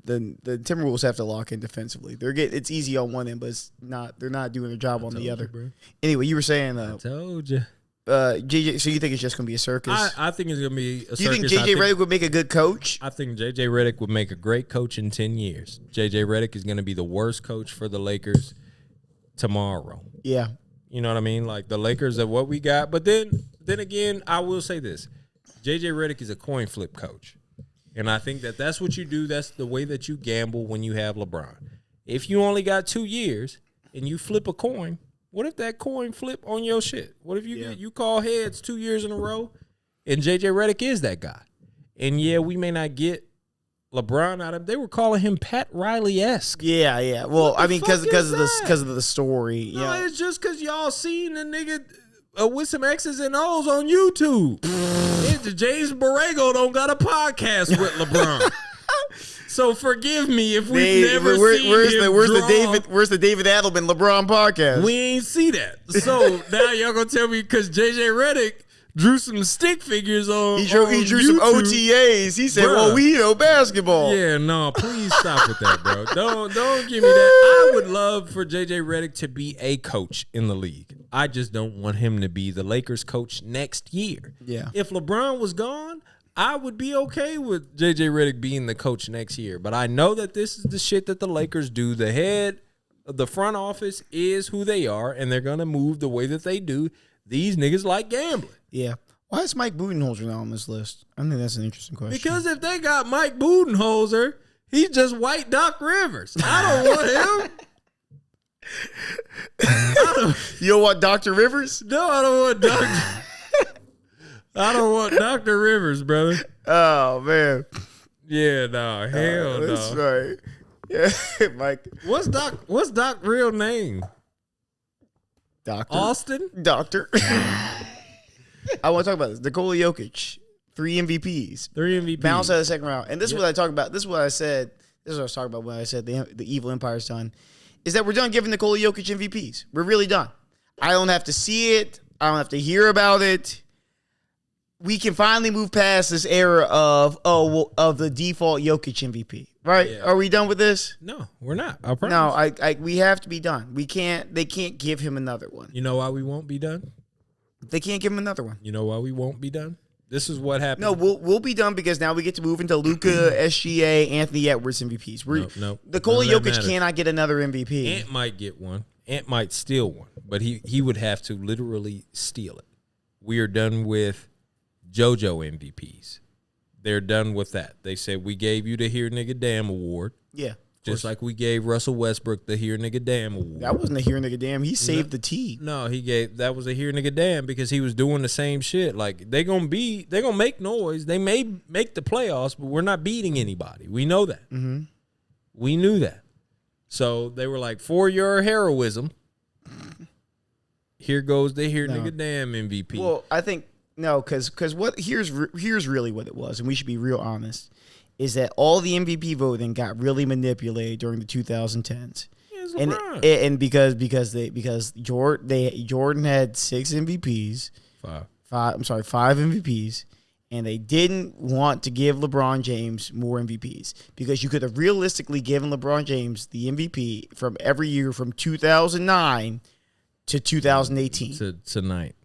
Timberwolves have to lock in defensively. It's easy on one end, but they're not doing their job on the other. Bro. Anyway, you were saying I told you. JJ, so you think it's just gonna be a circus? I think it's gonna be a circus. Do you think JJ Redick would make a good coach? I think JJ Redick would make a great coach in 10 years. JJ Redick is gonna be the worst coach for the Lakers tomorrow. Yeah. You know what I mean? The Lakers are what we got. But then again, I will say this. JJ Redick is a coin flip coach. And I think that's what you do. That's the way that you gamble when you have LeBron. If you only got 2 years and you flip a coin, what if that coin flip on your shit? What if you call heads 2 years in a row and JJ Redick is that guy? And we may not get LeBron out of. They were calling him Pat Riley-esque. Yeah. Well, I mean, because of the story. No, it's just because y'all seen the nigga with some X's and O's on YouTube. James Borrego don't got a podcast with LeBron. So forgive me if we've never seen where's the David Adelman LeBron podcast? We ain't see that. So now y'all gonna tell me because JJ Redick drew some stick figures on. He drew some OTAs. He said, "Well, we know basketball." Yeah, no, please stop with that, bro. Don't give me that. I would love for JJ Redick to be a coach in the league. I just don't want him to be the Lakers coach next year. Yeah. If LeBron was gone, I would be okay with JJ Redick being the coach next year. But I know that this is the shit that the Lakers do. The head of the front office is who they are, and they're gonna move the way that they do. These niggas like gambling. Yeah. Why is Mike Budenholzer not on this list? I think that's an interesting question. Because if they got Mike Budenholzer, he's just white Doc Rivers. I don't want him. You don't want Dr. Rivers? No, I don't want Dr. I don't want Dr. Rivers, brother. Oh, man. Yeah, no. Hell no. That's right. Yeah, Mike. What's Doc real name? Doctor. Austin? Doctor. I want to talk about this. Nikola Jokic, 3 MVPs. 3 MVPs. Bounced out of the second round. And this is what I talk about. This is what I said. This is what I was talking about when I said the evil empire's done. Is that we're done giving Nikola Jokic MVPs. We're really done. I don't have to see it. I don't have to hear about it. We can finally move past this era of the default Jokic MVP. Right? Yeah. Are we done with this? No, we're not. I promise. No, we have to be done. We can't. They can't give him another one. You know why we won't be done? They can't give him another one. You know why we won't be done? This is what happened. No, we'll be done because now we get to move into Luka, SGA, Anthony Edwards MVPs. No. Nikola Jokic cannot get another MVP. Ant might get one. Ant might steal one, but he would have to literally steal it. We are done with JoJo MVPs. They're done with that. They said we gave you the Here Nigga Damn award. Yeah. Just like we gave Russell Westbrook the Here Nigga Damn award. That wasn't a Here Nigga Damn. He saved the team. No, that was a Here Nigga Damn because he was doing the same shit. Like they're gonna make noise. They may make the playoffs, but we're not beating anybody. We know that. Mm-hmm. We knew that. So they were like, for your heroism, here goes the Here Nigga Damn MVP. Well, I think no, because here's really what it was, and we should be real honest. Is that all the MVP voting got really manipulated during the 2010s, and because Jordan had 6 MVPs, 5 MVPs, and they didn't want to give LeBron James more MVPs because you could have realistically given LeBron James the MVP from every year from 2009 to 2018 to tonight,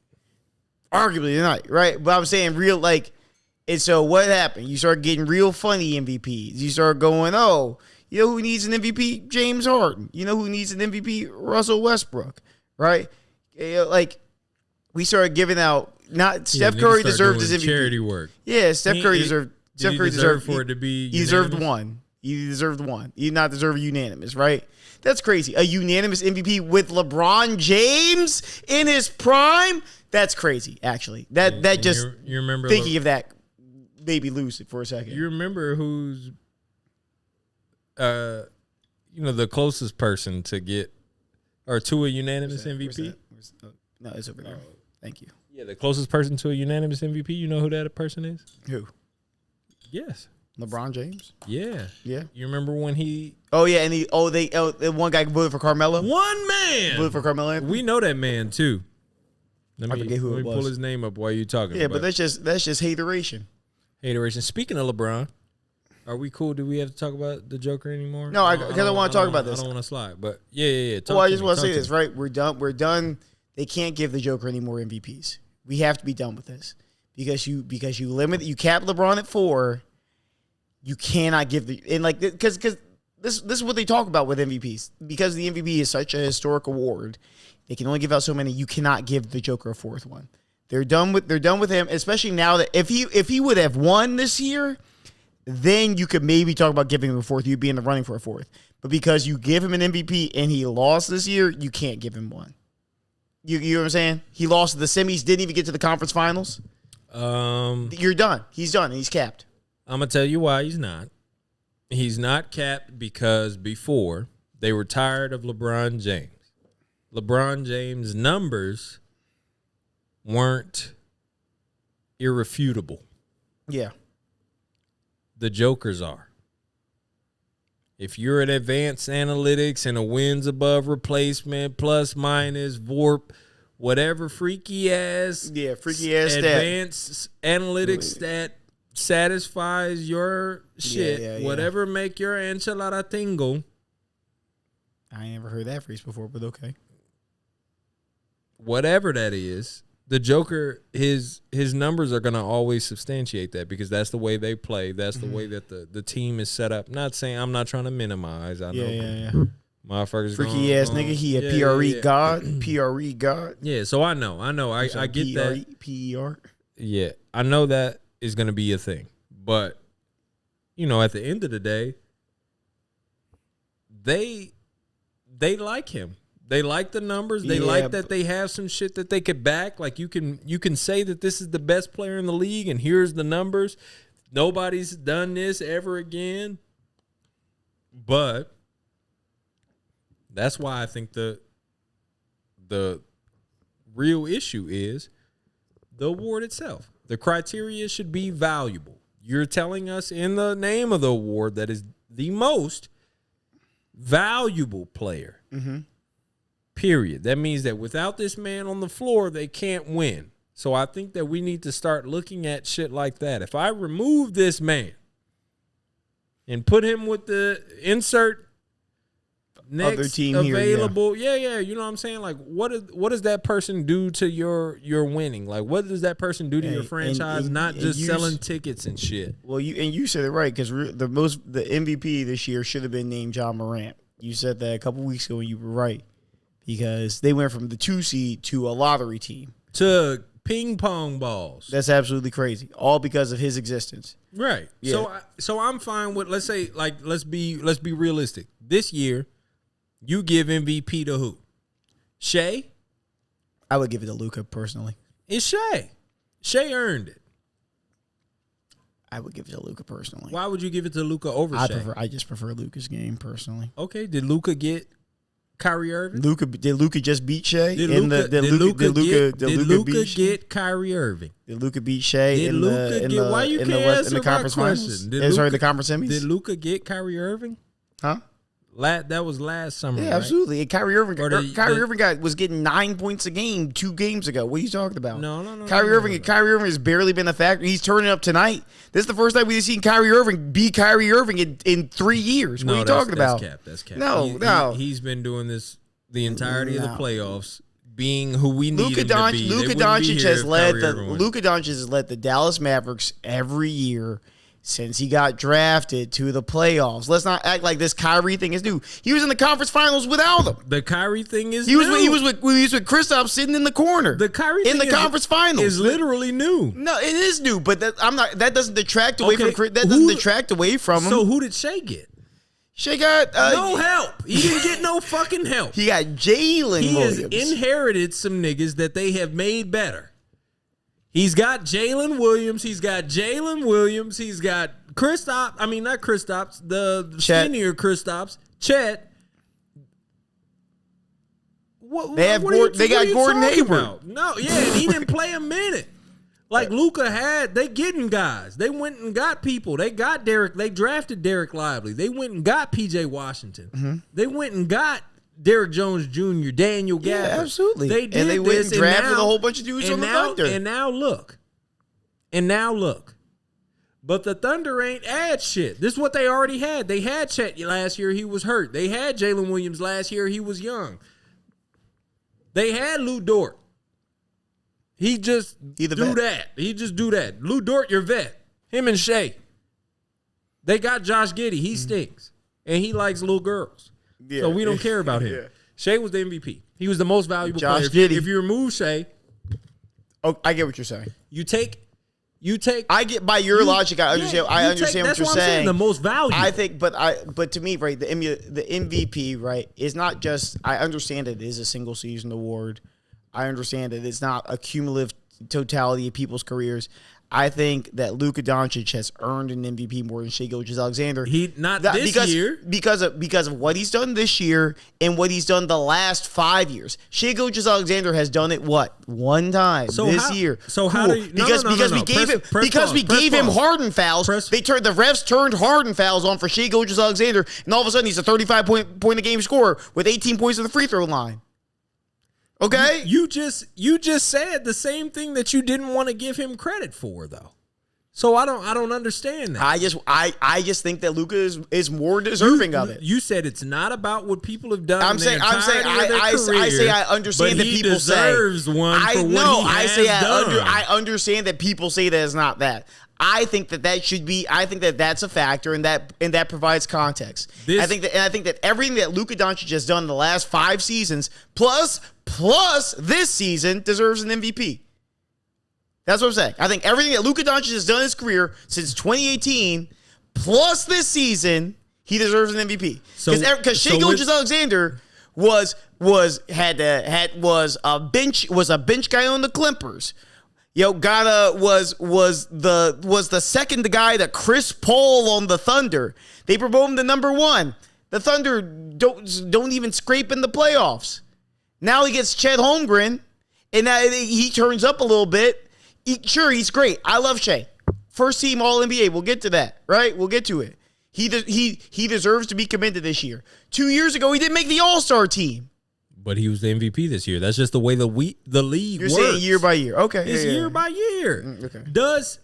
arguably tonight, right? But I'm saying real like. And so what happened? You start getting real funny MVPs. You start going, oh, you know who needs an MVP? James Harden. You know who needs an MVP? Russell Westbrook, right? Like, we started giving out, not Steph Curry deserved his MVP. Charity work. Yeah, Steph Curry deserved. Steph Curry deserved for it to be. He deserved one. He deserved one. He did not deserve a unanimous, right? That's crazy. A unanimous MVP with LeBron James in his prime. That's crazy. Actually, that just you remember thinking of that. Maybe lose it for a second. You remember who's, the closest person to get or to a unanimous MVP? No, it's over there. Thank you. Yeah, the closest person to a unanimous MVP. You know who that person is? Who? Yes, LeBron James. Yeah. Yeah. You remember when he? Oh yeah, and the one guy voted for Carmelo. One man voted for Carmelo. We know that man too. I forget who it was. Pull his name up while you talking. Yeah, but that's just hateration. Hateration. Speaking of LeBron, are we cool? Do we have to talk about the Joker anymore? No, because I want to talk about this. I don't want to slide, but yeah. Well, I just want to say this, right? We're done. They can't give the Joker any more MVPs. We have to be done with this because you cap LeBron at 4. You cannot give because this is what they talk about with MVPs because the MVP is such a historic award. They can only give out so many. You cannot give the Joker a 4th one. They're done with him, especially now that if he would have won this year, then you could maybe talk about giving him a 4th. You'd be in the running for a 4th. But because you give him an MVP and he lost this year, you can't give him one. You know what I'm saying? He lost to the semis, didn't even get to the conference finals. You're done. He's done. He's capped. I'm gonna tell you why he's not. He's not capped because before they were tired of LeBron James. LeBron James' numbers weren't irrefutable. Yeah. The Joker's are. If you're at advanced analytics and a wins above replacement, plus minus, VORP, whatever freaky ass advanced analytics stat satisfies your shit, whatever make your enchilada tingle. I ain't never heard that phrase before, but okay. Whatever that is, the Joker, his numbers are going to always substantiate that because that's the way they play. That's the way that the team is set up. Not saying I'm not trying to minimize. I know motherfuckers freaky ass nigga. He a PRE god. PRE god. Yeah, so I know. I get that. PER. Yeah, I know that is going to be a thing. But, you know, at the end of the day, they like him. They like the numbers. They like that they have some shit that they could back. Like you can say that this is the best player in the league and here's the numbers. Nobody's done this ever again. But that's why I think the real issue is the award itself. The criteria should be valuable. You're telling us in the name of the award that is the most valuable player. Mm-hmm. Period. That means that without this man on the floor, they can't win. So I think that we need to start looking at shit like that. If I remove this man and put him with the insert next other team available, here, you know what I'm saying? Like, what does that person do to your winning? Like, what does that person do to your franchise? Not just selling tickets and shit. Well, you said it right because the MVP this year should have been named John Morant. You said that a couple weeks ago, and you were right. Because they went from the 2 seed to a lottery team. To ping pong balls. That's absolutely crazy. All because of his existence. Right. Yeah. So I'm fine with, let's say, like, let's be realistic. This year, you give MVP to who? Shea? I would give it to Luka personally. It's Shea. Shea earned it. I would give it to Luka personally. Why would you give it to Luka over Shea? I just prefer Luka's game personally. Okay. Did Luka get Kyrie Irving? Did Luka just beat Shea? Did Luka get Kyrie Irving? Did Luka beat Shea in the conference finals? The conference semis? Did Luka get Kyrie Irving? Huh? That was last summer. Yeah, right? Absolutely. And Kyrie Irving was getting 9 points a game 2 games ago. What are you talking about? No. Kyrie Irving has barely been a factor. He's turning up tonight. This is the first time we've seen Kyrie Irving be Kyrie Irving in 3 years. What are you talking about? That's cap. No. He's been doing this the entirety of the playoffs, being who we need him to be. Luka Doncic has led the Dallas Mavericks every year since he got drafted to the playoffs. Let's not act like this Kyrie thing is new. He was in the conference finals without him. The Kyrie thing is new. He was with Kristaps sitting in the corner. The Kyrie in thing the conference finals is literally new. No, it is new, but that doesn't detract away from him. So who did Shea get? Shea got no help. He didn't get no fucking help. He got Jalen Williams. He has inherited some niggas that they have made better. He's got Jalen Williams. He's got Kristaps. I mean, not Kristaps. The skinnier Kristaps. Chet. They got Gordon Hayward. No, and he didn't play a minute. Like Luka had, they getting guys. They went and got people. They got Derek. They drafted Derek Lively. They went and got P.J. Washington. Mm-hmm. They went and got Derek Jones Jr., Daniel Gafford. Yeah, absolutely. They did and they went and drafted a whole bunch of dudes on the Thunder. And now look. But the Thunder ain't add shit. This is what they already had. They had Chet last year. He was hurt. They had Jalen Williams last year. He was young. They had Lou Dort. He just do that. Lou Dort, your vet. Him and Shea. They got Josh Giddey. He stinks. And he likes little girls. Yeah. So we don't care about him. Yeah. Shea was the MVP. He was the most valuable player. If you remove Shea. Oh, I get what you're saying. You take. I get by your logic. I understand. I understand what you're saying. The most valuable. I think, but to me, right, the MVP, right, is not just. I understand it is a single season award. I understand that it's not a cumulative totality of people's careers. I think that Luka Doncic has earned an MVP more than Shai Gilgeous-Alexander. This year because of what he's done this year and what he's done the last 5 years. Shai Gilgeous-Alexander has done it one time this year. So how do you, because we gave him Harden fouls. The refs turned Harden fouls on for Shai Gilgeous-Alexander, and all of a sudden he's a 35 point a game scorer with 18 points at the free throw line. Okay, you just said the same thing that you didn't want to give him credit for, though. So I don't understand that. I just think that Luka is more deserving of it. You said it's not about what people have done. I say I understand that people say deserves one. I understand that people say that it's not that. I think that should be. I think that that's a factor, and that provides context. I think that everything that Luka Doncic has done in the last 5 seasons, plus this season, deserves an MVP. That's what I'm saying. I think everything that Luka Doncic has done in his career since 2018, plus this season, he deserves an MVP. Because Shai Gilgeous-Alexander was a bench guy on the Clippers. Was the second guy to Chris Paul on the Thunder. They promoted him to number 1. The Thunder don't even scrape in the playoffs. Now he gets Chet Holmgren, and he turns up a little bit. He's great. I love Shai. First team All NBA. We'll get to that, right? We'll get to it. He deserves to be commended this year. 2 years ago, he didn't make the All-Star team. But he was the MVP this year. That's just the way the league You're works. saying year by year. Okay. It's year by year. Okay. Does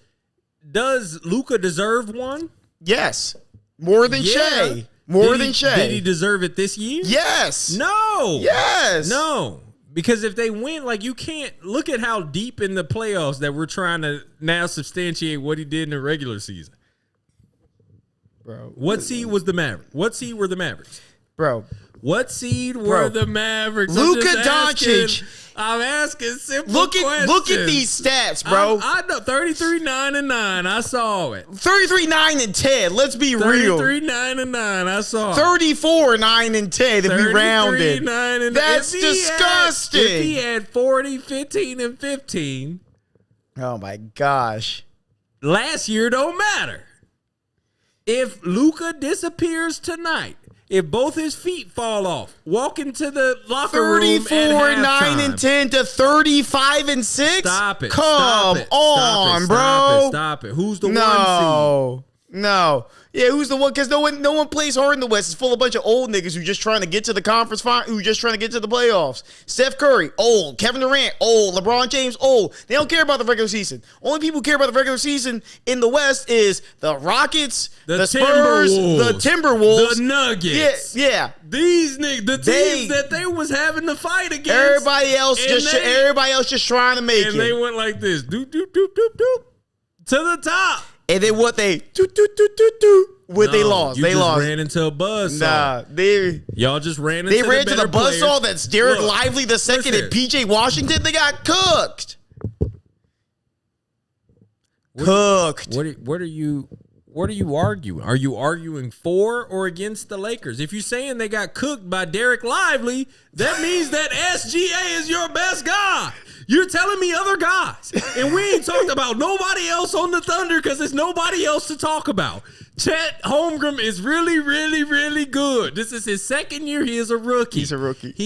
Luka deserve one? Yes. More than Shai. Than Shai. Did he deserve it this year? Yes. No. Yes. No. Because if they win, you can't look at how deep in the playoffs that we're trying to now substantiate what he did in the regular season. Bro. What seed was the Mavericks? What seed were the Mavericks? Bro. What seed were the Mavericks? Luka Doncic. I'm asking simple questions. Look at these stats, bro. I know 33-9-9. I saw it. 33-9-10. Let's be real. 33-9-9. I saw it. 34-9-10 if we rounded. 33-9-9. That's disgusting. If he had 40, 15, and 15. Oh my gosh. Last year don't matter. If Luka disappears tonight, if both his feet fall off, walk into the locker room 34-9-10 to 35-6. Stop it! Come on, bro. Stop it! Who's the 1 seed? No. Yeah, who's the one? Because no one plays hard in the West. It's full of a bunch of old niggas who just trying to get to the conference final, who just trying to get to the playoffs. Steph Curry, old. Kevin Durant, old. LeBron James, old. They don't care about the regular season. Only people who care about the regular season in the West is the Rockets, the Spurs, the Timberwolves, the Nuggets. Yeah. These niggas, the teams that they was having to fight against. Everybody else just trying to make it. And they went like this, doop, doop, doop, doop, doop, to the top. And then what they they lost. They lost. Ran into a buzzsaw. Y'all just ran into the buzzsaw that's Derek Lively the second and PJ Washington. They got cooked. What are you arguing? Are you arguing for or against the Lakers? If you're saying they got cooked by Derek Lively, that means that SGA is your best guy. You're telling me other guys. And we ain't talked about nobody else on the Thunder because there's nobody else to talk about. Chet Holmgren is really, really, really good. This is his second year. He is a rookie. He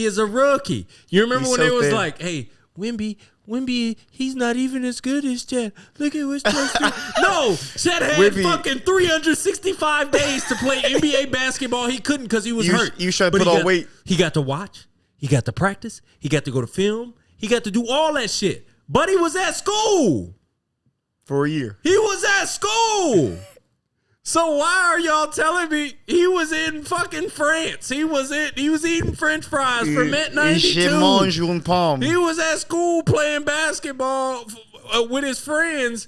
is a rookie. You remember when it was like, hey, Wemby, he's not even as good as Chet. Look at what's Chet doing. No, Chet had fucking 365 days to play NBA basketball. He couldn't because he was hurt. You should put on weight. He got to watch. He got to practice. He got to go to film. He got to do all that shit. But he was at school. For a year. He was at school. So why are y'all telling me he was in fucking France? He was eating French fries for Met 92. He was at school playing basketball with his friends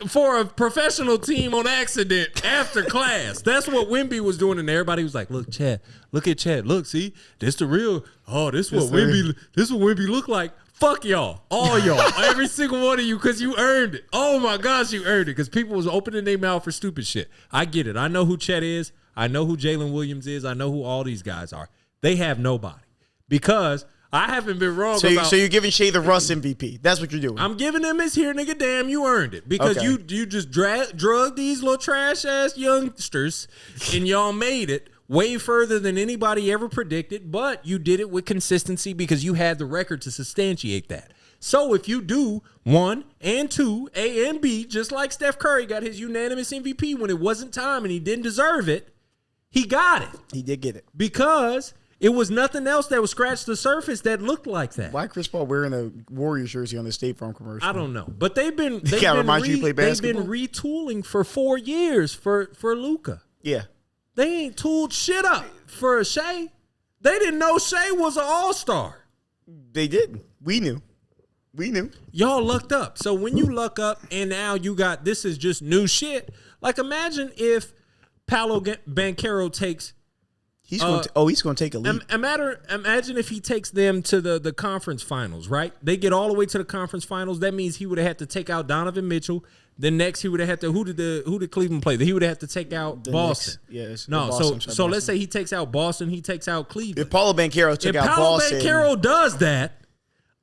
for a professional team on accident after class. That's what Wemby was doing, and everybody was like, "Look, Chad. Look at Chad. Look, see, this the real. Oh, this what Wemby look like." Fuck y'all, all y'all, every single one of you, because you earned it. Oh my gosh, you earned it, because people was opening their mouth for stupid shit. I get it. I know who Chet is. I know who Jalen Williams is. I know who all these guys are. They have nobody, because I haven't been wrong So about. So you're giving Shea the Russ MVP. That's what you're doing. I'm giving him his here, nigga. Damn, you earned it because you just drug these little trash ass youngsters, and y'all made it way further than anybody ever predicted. But you did it with consistency because you had the record to substantiate that. So if you do 1 and 2, A and B, just like Steph Curry got his unanimous MVP when it wasn't time and he didn't deserve it, he got it. He did get it because it was nothing else that would scratch the surface that looked like that. Why Chris Paul wearing a Warriors jersey on the State Farm commercial? I don't know, but they've been retooling for 4 years for Luka. Yeah, they ain't tooled shit up for Shea. They didn't know Shea was an all-star. They didn't. We knew. Y'all lucked up. So when you luck up and now you got this is just new shit. Like imagine if Paolo Banchero takes. He's going to take a leap. Imagine if he takes them to the conference finals, right? They get all the way to the conference finals. That means he would have had to take out Donovan Mitchell. Then next he would have had to who did Cleveland play? He would have to take out Boston. Yes. No, Boston, so let's say he takes out Boston, he takes out Cleveland. If Paolo Banchero took out Boston, if Paolo Banchero does that,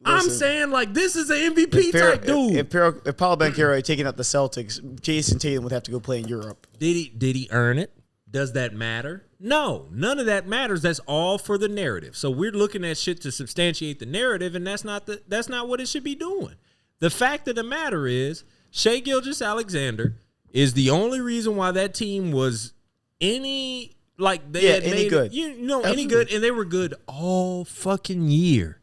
I'm saying like this is an MVP type dude. If Paolo Banchero had taken out the Celtics, Jason Tatum would have to go play in Europe. Did he earn it? Does that matter? No, none of that matters. That's all for the narrative. So we're looking at shit to substantiate the narrative, and that's not what it should be doing. The fact of the matter is, Shai Gilgeous-Alexander is the only reason why that team was any good. Any good, and they were good all fucking year.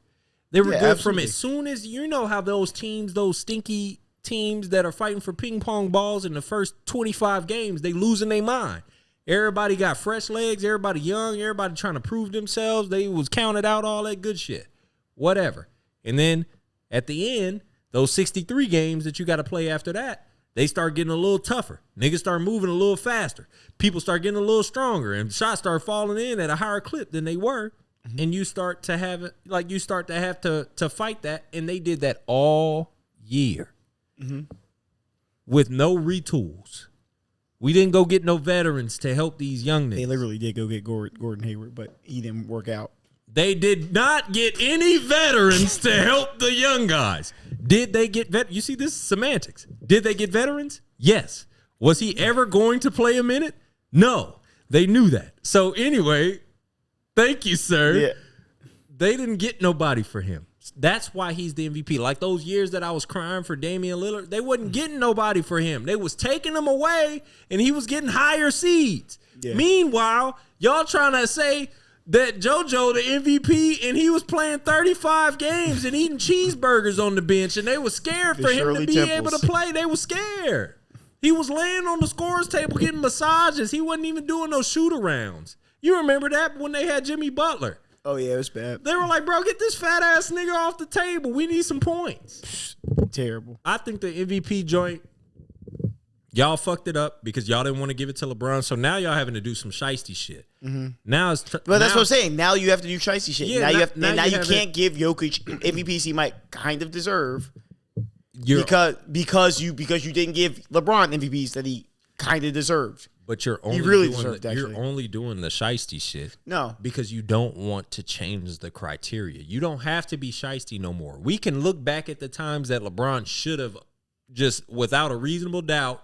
They were good from as soon as you know how those teams, those stinky teams that are fighting for ping pong balls in the first 25 games, they losing their mind. Everybody got fresh legs, everybody young, everybody trying to prove themselves. They was counted out, all that good shit. Whatever. And then at the end, those 63 games that you got to play after that, they start getting a little tougher. Niggas start moving a little faster. People start getting a little stronger, and shots start falling in at a higher clip than they were. Mm-hmm. And you start to have to fight that, and they did that all year with no retools. We didn't go get no veterans to help these young niggas. They literally did go get Gordon Hayward, but he didn't work out. They did not get any veterans to help the young guys. Did they get You see, this is semantics. Did they get veterans? Yes. Was he ever going to play a minute? No. They knew that. So anyway, thank you, sir. Yeah. They didn't get nobody for him. That's why he's the MVP. Like those years that I was crying for Damian Lillard, they wasn't getting nobody for him. They was taking him away, and he was getting higher seeds. Yeah. Meanwhile, y'all trying to say that JoJo the MVP, and he was playing 35 games and eating cheeseburgers on the bench, and they were scared for him to be able to play. They were scared. He was laying on the scorer's table getting massages. He wasn't even doing no shoot-arounds. You remember that when they had Jimmy Butler. Oh, yeah, it was bad. They were like, bro, get this fat-ass nigga off the table. We need some points. Terrible. I think the MVP joint, y'all fucked it up because y'all didn't want to give it to LeBron. So now y'all having to do some shiesty shit. Mm-hmm. Now it's but that's what I'm saying. Now you have to do shiesty shit. Yeah, now you can't give Jokic MVPs he might kind of deserve because you didn't give LeBron MVPs that he kind of deserved. But you're only doing the shiesty shit. No. Because you don't want to change the criteria. You don't have to be shiesty no more. We can look back at the times that LeBron should have just without a reasonable doubt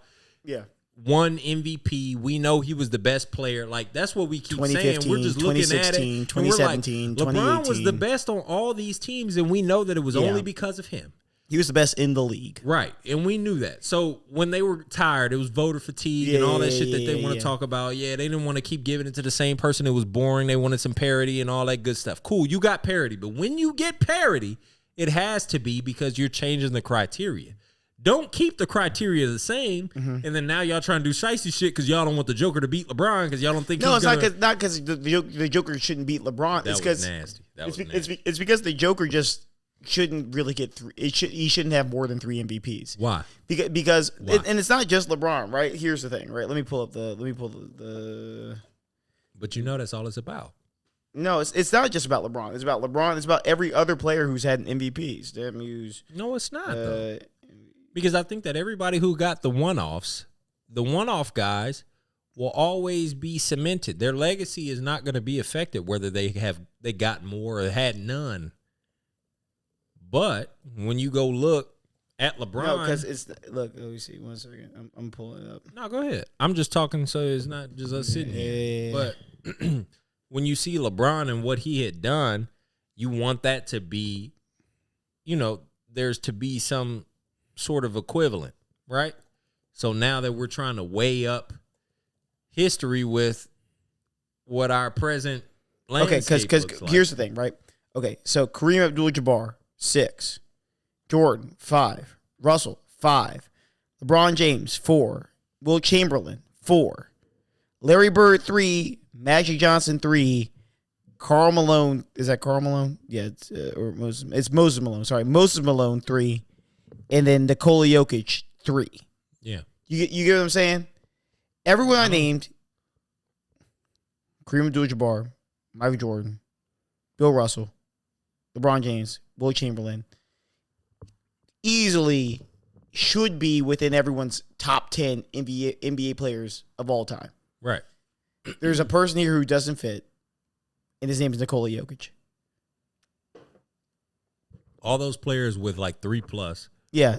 won MVP. We know he was the best player. Like that's what we keep saying. We're just looking at it. 2017, like, LeBron was the best on all these teams, and we know that it was only because of him. He was the best in the league. Right. And we knew that. So when they were tired, it was voter fatigue and all that shit that they want to talk about. Yeah, they didn't want to keep giving it to the same person. It was boring. They wanted some parity and all that good stuff. Cool, you got parity. But when you get parity, it has to be because you're changing the criteria. Don't keep the criteria the same, and then now y'all trying to do shiesty shit because y'all don't want the Joker to beat LeBron because y'all don't think he's not because the Joker shouldn't beat LeBron. That was nasty. It's because the Joker just shouldn't really get he shouldn't have more than 3 MVPs. Why? Because and it's not just LeBron, right? Here's the thing, right? Let me pull the. But you know that's all it's about. No, it's not just about LeBron. It's about LeBron. It's about every other player who's had MVPs. No, it's not though. Because I think that everybody who got the one-offs, the one-off guys, will always be cemented. Their legacy is not going to be affected whether they got more or had none. But when you go look at LeBron, No, because look. Let me see. 1 second. I'm pulling it up. No, go ahead. I'm just talking, so it's not just us sitting here. But when you see LeBron and what he had done, you want that to be, there's to be some sort of equivalent, right? So now that we're trying to weigh up history with what our present landscape because looks here's the thing, right? Okay, so Kareem Abdul-Jabbar 6, Jordan 5, Russell 5, LeBron James 4, Will Chamberlain 4, Larry Bird 3, Magic Johnson 3, Karl Malone, is that Karl Malone? Yeah, it's Moses Malone. Sorry, Moses Malone 3, and then Nikola Jokic 3. Yeah, you get what I'm saying? Everyone I named: Kareem Abdul-Jabbar, Michael Jordan, Bill Russell, LeBron James, Will Chamberlain, easily should be within everyone's top 10 NBA players of all time. right. There's a person here who doesn't fit, and his name is Nikola Jokic. All those players with like 3+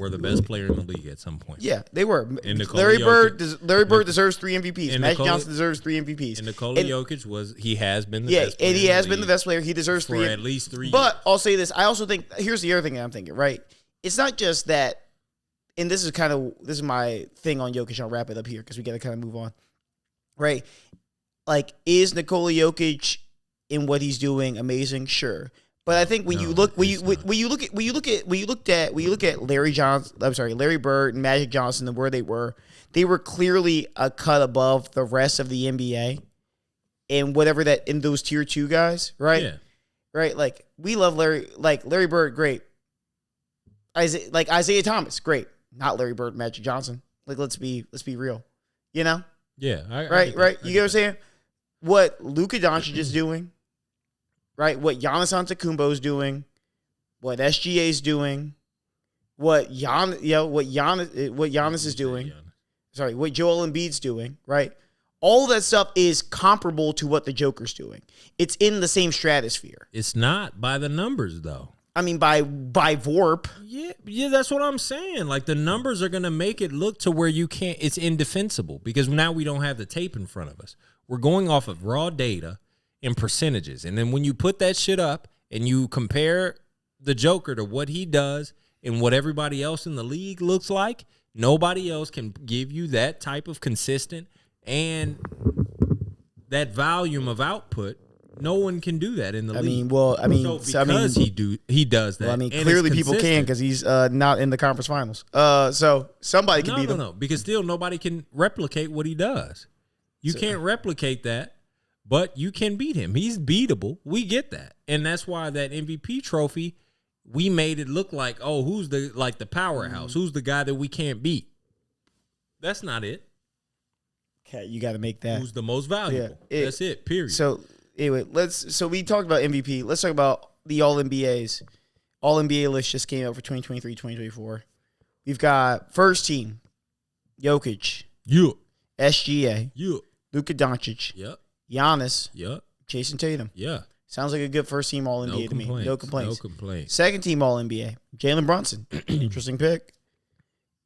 were the best player in the league at some point. Yeah, they were. And Larry Bird deserves 3 MVPs. Magic Johnson deserves 3 MVPs. And Nikola Jokic has been the best player. And he has been the best player. He deserves for 3 at least 3 But years. I'll say this. I also think, here's the other thing I'm thinking, right? It's not just that, and this is my thing on Jokic. I'll wrap it up here because we got to kind of move on. Right? Like, is Nikola Jokic in what he's doing amazing? Sure. But I think when you look at Larry Bird and Magic Johnson and where they were clearly a cut above the rest of the NBA and whatever that in those tier 2 guys, right? Yeah. Right? Like, we love Larry Bird, great. Isaiah Thomas, great. Not Larry Bird, Magic Johnson. Like, let's be real. You know? Yeah. Right. You get what I'm saying? What Luka Doncic is doing, right? What Giannis Antetokounmpo is doing, what SGA is doing, what Giannis is doing. Sorry, what Joel Embiid's doing, right? All that stuff is comparable to what the Joker's doing. It's in the same stratosphere. It's not by the numbers, though. I mean, by VORP. Yeah, that's what I'm saying. Like, the numbers are going to make it look to where you can't, it's indefensible because now we don't have the tape in front of us. We're going off of raw data and percentages. And then when you put that shit up and you compare the Joker to what he does and what everybody else in the league looks like, nobody else can give you that type of consistent and that volume of output. No one can do that in the league. He does that. Well, I mean, clearly people can because he's not in the conference finals. So somebody can beat him. No, because still nobody can replicate what he does. You can't replicate that, but you can beat him. He's beatable. We get that, and that's why that MVP trophy, we made it look like, oh, who's the powerhouse? Who's the guy that we can't beat? That's not it. Okay, you got to make that. Who's the most valuable? Yeah, that's it. Period. So anyway, so we talked about MVP. Let's talk about the All NBAs. All NBA list just came out for 2023, 2024. We've got first team, Jokic. Yeah. SGA. Yeah. Luka Doncic. Yep. Giannis. Yep. Jason Tatum. Yeah. Sounds like a good first team All NBA to me. No complaints. No complaints. Second team All NBA. Jalen Brunson. Interesting pick.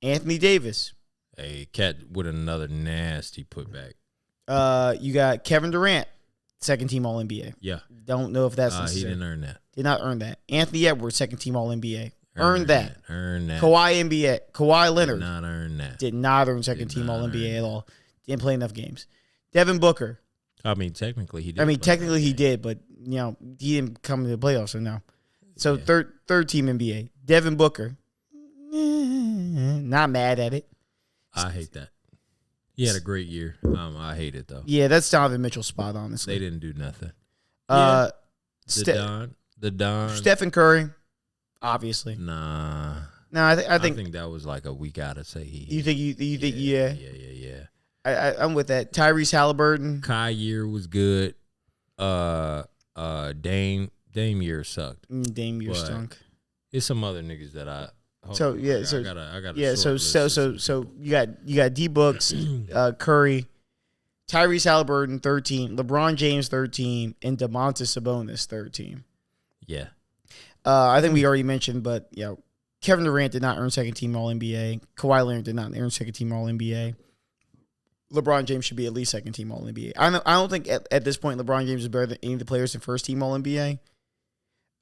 Anthony Davis. Hey, Cat with another nasty putback. You got Kevin Durant. Second team All NBA. Yeah. Don't know if that's necessary. He didn't earn that. Did not earn that. Anthony Edwards, second team All NBA. Earned that. Earned that. Kawhi Leonard. Did not earn that. Did not earn second team All NBA at all. Didn't play enough games. Devin Booker. I mean, technically he did. But he didn't come to the playoffs. So no. So third team NBA. Devin Booker. Not mad at it. I hate that. He had a great year. I hate it though. Yeah, that's Donovan Mitchell's spot, honestly. They didn't do nothing. The Don. Stephen Curry, obviously. Nah. No, I think that was like a we gotta say he. You think yeah. I'm with that. Tyrese Halliburton. Kai year was good. Dame year sucked. Dame year stunk. There's some other niggas that I. I got you got D Books, Curry, Tyrese Halliburton, third team, LeBron James, third team, and Domantas Sabonis, third team. Yeah. I think we already mentioned, but Kevin Durant did not earn second team All NBA. Kawhi Leonard did not earn second team All NBA. LeBron James should be at least second team All NBA. I don't think at this point LeBron James is better than any of the players in first team All NBA.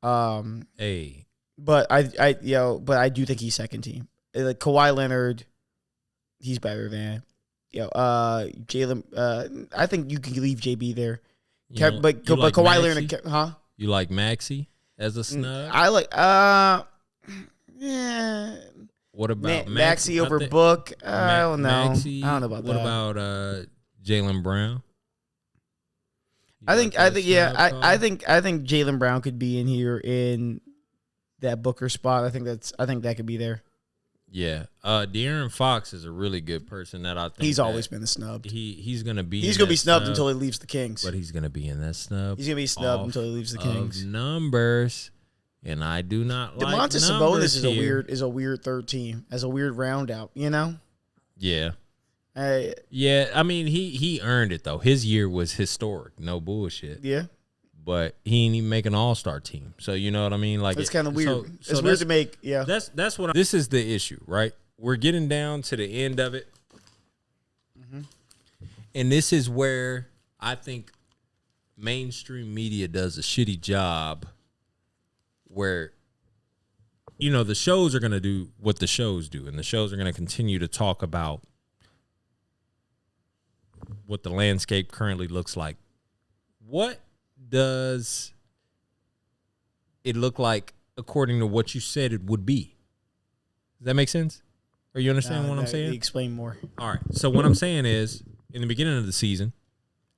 But I do think he's second team. Like Kawhi Leonard, he's better than Jalen. I think you can leave JB there. But Kawhi Leonard, huh? You like Maxey as a snub? I like yeah. What about Maxey over Book? I don't know. Maxey, I don't know about that. What about Jaylen Brown? I think Jaylen Brown could be in here in that Booker spot. I think that could be there. Yeah. De'Aaron Fox is a really good person that I think he's always been snubbed. He's gonna be snubbed until he leaves the Kings. But he's gonna be in that snub. He's gonna be snubbed until he leaves the Kings. Numbers. And I do not like Domantas Sabonis is a weird third team, as a weird round out, Yeah. Yeah, I mean he earned it though. His year was historic, no bullshit. Yeah. But he ain't even make an all-star team. So you know what I mean? Like it's kind of weird. It's weird to make, yeah. That's what this is the issue, right? We're getting down to the end of it. Mm-hmm. And this is where I think mainstream media does a shitty job where, the shows are going to do what the shows do, and the shows are going to continue to talk about what the landscape currently looks like. What does it look like according to what you said it would be? Does that make sense? Or you understand what I'm saying? Explain more. All right. So what I'm saying is, in the beginning of the season,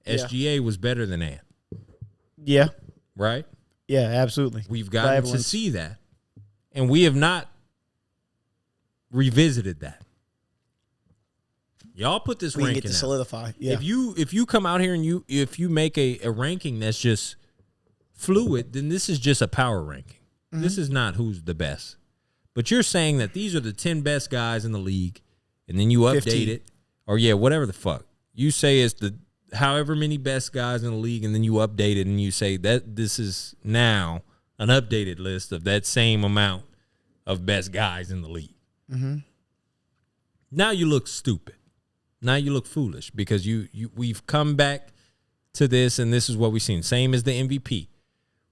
SGA was better than Ant. Yeah. Right? Yeah, absolutely. We've gotten to see that. And we have not revisited that. Y'all put this ranking get to out. Solidify. Yeah. If you come out here and if you make a ranking that's just fluid, then this is just a power ranking. Mm-hmm. This is not who's the best. But you're saying that these are the 10 best guys in the league, and then you update 15. it. Or whatever the fuck. You say it's the however many best guys in the league, and then you update it and you say that this is now an updated list of that same amount of best guys in the league. Mm-hmm. Now you look stupid. Now you look foolish because we've come back to this, and this is what we've seen. Same as the MVP.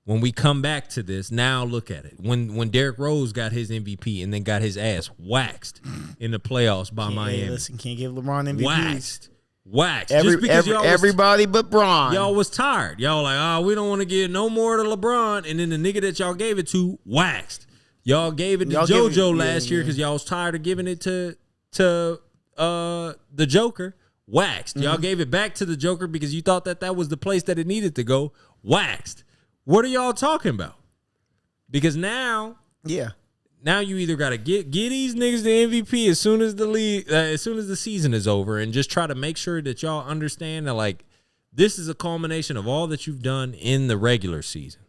When we come back to this, now look at it. When Derrick Rose got his MVP and then got his ass waxed in the playoffs by Miami. Listen, can't give LeBron MVPs. Waxed. Everybody but Bron. Y'all was tired. Y'all like, we don't want to give no more to LeBron. And then the nigga that y'all gave it to, waxed. Y'all gave it to JoJo last year because y'all was tired of giving it to the Joker. Waxed. Y'all gave it back to the Joker because you thought that was the place that it needed to go. Waxed. What are y'all talking about? Because now you either got to get these niggas the MVP as soon as the season is over, and just try to make sure that y'all understand that like this is a culmination of all that you've done in the regular season.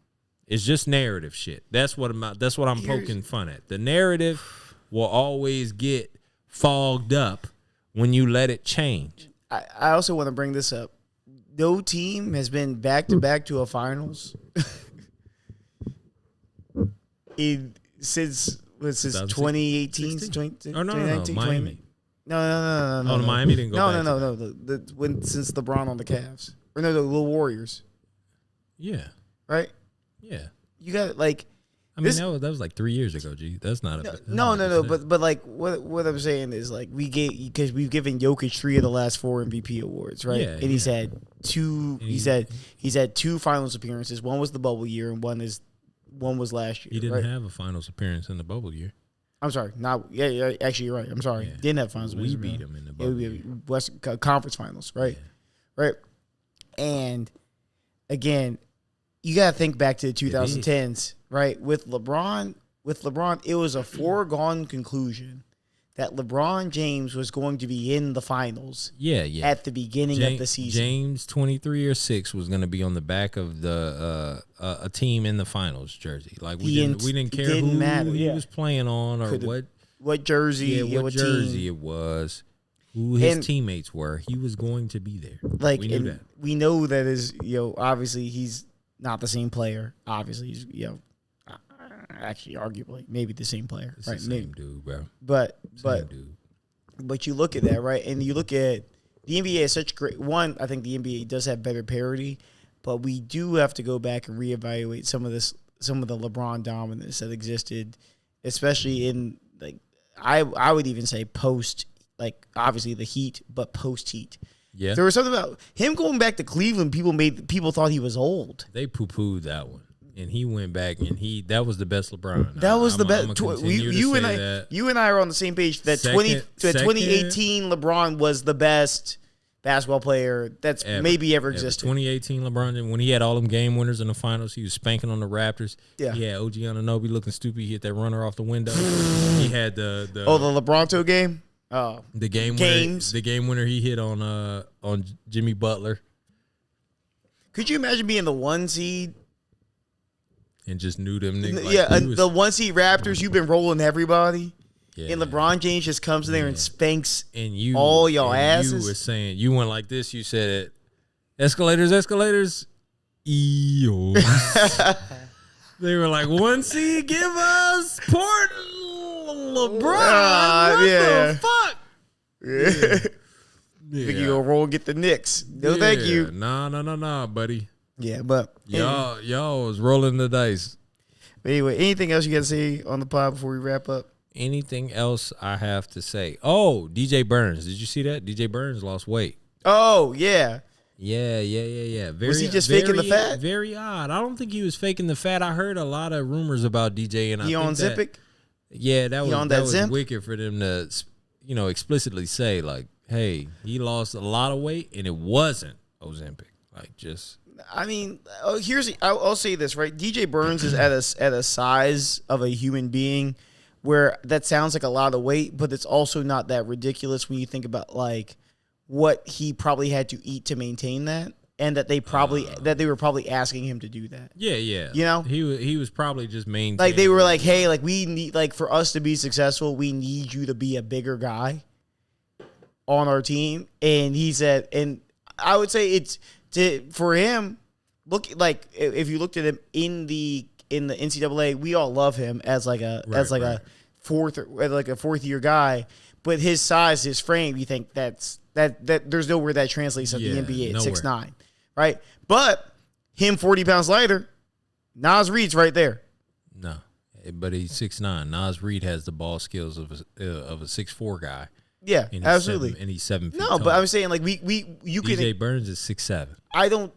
It's just narrative shit. That's what I'm poking fun at. The narrative will always get fogged up when you let it change. I also want to bring this up. No team has been back-to-back to a finals since 2018. Oh, no, Miami. No. Oh, Miami didn't go back. No. Since LeBron on the Cavs. Or no, the little Warriors. Yeah. Right? Yeah. You got like. I mean, that was like 3 years ago, G. That's not a no. But like what I'm saying is like we've given Jokic 3 of the last 4 MVP awards, right? Yeah, and he's had 2. He's had 2 finals appearances. One was the bubble year, and one was last year. He didn't have a finals appearance in the bubble year. I'm sorry. Actually, you're right. I'm sorry. Yeah. Didn't have finals. We beat him in the bubble year. West Conference Finals, right? Yeah. Right. And again, you got to think back to the 2010s, right? With LeBron, it was a foregone conclusion that LeBron James was going to be in the finals. Yeah. At the beginning of the season, James 23 or 6 was going to be on the back of the a team in the finals jersey. Like we didn't care who he was playing on or what jersey, what jersey it was. Who his teammates were, he was going to be there. Like we knew that. We know that obviously he's not the same player. Obviously, he's actually, arguably, maybe the same player. It's right? the same dude, bro. But you look at that, right? And you look at the NBA is such great. One, I think the NBA does have better parity, but we do have to go back and reevaluate some of the LeBron dominance that existed, especially in like I would even say post, like obviously the Heat, but post Heat. Yeah, there was something about him going back to Cleveland. People thought he was old. They poo-pooed that one, and he went back, and that was the best LeBron. That was the best. You and I are on the same page. That 2018 LeBron was the best basketball player that's maybe ever existed. 2018 LeBron, when he had all them game winners in the finals, he was spanking on the Raptors. Yeah, he had OG Anunoby looking stupid. He hit that runner off the window. He had the LeBronto game. Oh, the game winner he hit on Jimmy Butler. Could you imagine being the 1 seed and just knew them niggas? Like, the 1 seed Raptors. You've been rolling everybody. Yeah. And LeBron James just comes in there and spanks all y'all asses. You were saying, you went like this. You said it. Escalators. Eels. They were like, 1 seed, give us Portland. LeBron, what the fuck? Yeah. Think you gonna roll and get the Knicks? No, thank you. Nah, buddy. Yeah, but y'all was rolling the dice. But anyway, anything else you got to say on the pod before we wrap up? Anything else I have to say? Oh, DJ Burns. Did you see that? DJ Burns lost weight. Oh, yeah. Yeah. Was he just faking the fat? Very odd. I don't think he was faking the fat. I heard a lot of rumors about DJ, and he on Zipic? Yeah, that was wicked for them to, explicitly say, like, hey, he lost a lot of weight, and it wasn't Ozempic. Like, just. I mean, I'll say this, right? DJ Burns is at a size of a human being where that sounds like a lot of weight, but it's also not that ridiculous when you think about, like, what he probably had to eat to maintain that. And that they were probably asking him to do that. Yeah. You know, he was probably just maintaining. Like they were like, hey, like we need, like for us to be successful, we need you to be a bigger guy on our team. And he said, and I would say for him. Look, like if you looked at him in the NCAA, we all love him as like a a fourth year guy. But his size, his frame, you think that there's nowhere that translates at the NBA at 6'9". Right, but him 40 pounds lighter, Nas Reed's right there. No, but he's 6'9". Nas Reed has the ball skills of a 6'4" guy. Yeah, absolutely. And he's 7 feet. No, tall. But I'm saying like you can. DJ Burns is 6'7". I don't.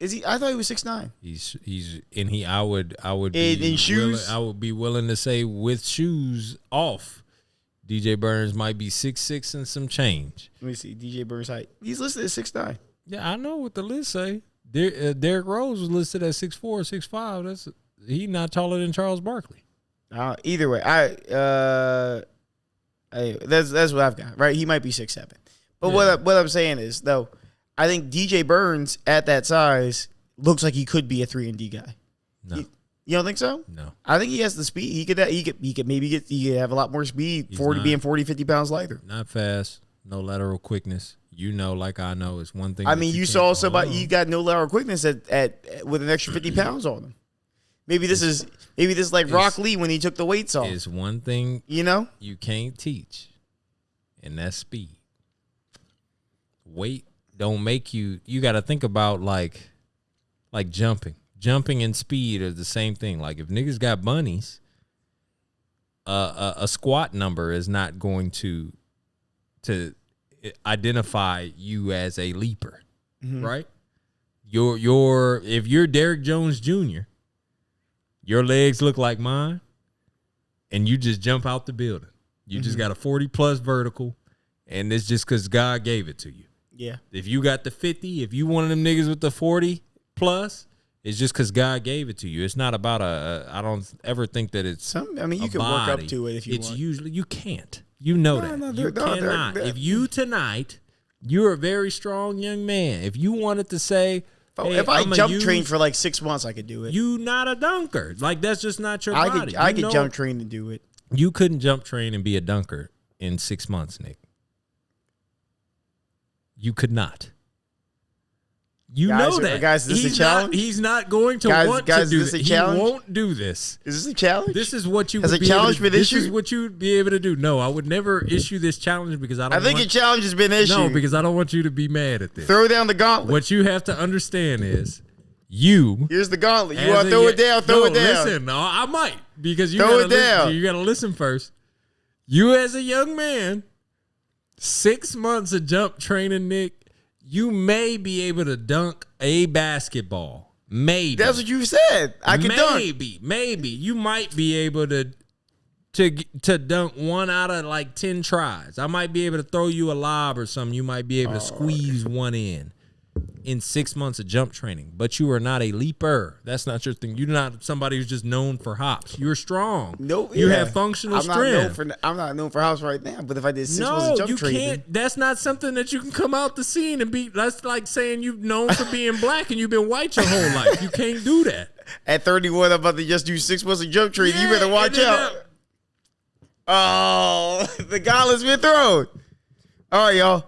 Is he? I thought he was 6'9". He's and he. I would in shoes. I would be willing to say with shoes off. DJ Burns might be 6'6" and some change. Let me see. DJ Burns' height. He's listed as 6'9". Yeah, I know what the list say. Derrick Rose was listed as 6'4", 6'5". He's not taller than Charles Barkley. Either way, that's what I've got. Right, he might be 6'7". But what I'm saying is though, I think DJ Burns at that size looks like he could be a 3-and-D guy. No. You don't think so? No. I think he has the speed. He could maybe have a lot more speed. Being 40, 50 pounds lighter. Not fast. No lateral quickness. Like I know, it's one thing. I mean, you saw somebody. You got no lateral quickness at with an extra 50 pounds on him. Maybe this is like Rock Lee when he took the weights off. It's one thing you can't teach, and that's speed. Weight don't make you. You got to think about like jumping. Jumping and speed are the same thing. Like if niggas got bunnies, a squat number is not going to identify you as a leaper, right? If you're Derrick Jones Jr., your legs look like mine, and you just jump out the building. You just got a 40+ vertical, and it's just because God gave it to you. Yeah. If you got the 50, if you one of them niggas with the 40+, it's just because God gave it to you. It's not about I don't ever think that it's. You can work up to it if you want. It's usually you can't. You know that. You cannot. If you tonight, you're a very strong young man. If you wanted to say, if I jump train for like 6 months, I could do it. You not a dunker. Like that's just not your body. I could jump train to do it. You couldn't jump train and be a dunker in 6 months, Nick. You could not. You know that. Guys, is this a challenge? He's not going to want to do this. He won't do this. Is this a challenge? This is what you would be able to do. This is what you would be able to do. No, I would never issue this challenge because I think a challenge has been issued. No, because I don't want you to be mad at this. Throw down the gauntlet. What you have to understand is here's the gauntlet. You want to throw it down, throw it down. Listen, I might because you throw it down. You got to listen first. You as a young man, 6 months of jump training, Nick, you may be able to dunk a basketball. Maybe. That's what you said. I can dunk. Maybe. You might be able to dunk 1 out of like 10 tries. I might be able to throw you a lob or something. You might be able to squeeze one in 6 months of jump training. But you are not a leaper. That's not your thing. You're not somebody who's just known for hops. You're strong. You have functional strength. I'm not known for hops right now, but if I did 6 months of jump training. Can't. That's not something that you can come out the scene and be. That's like saying you've known for being black and you've been white your whole life. You can't do that. At 31, I'm about to just do 6 months of jump training. You better watch out. Oh, the gauntlet's been thrown. All right, y'all.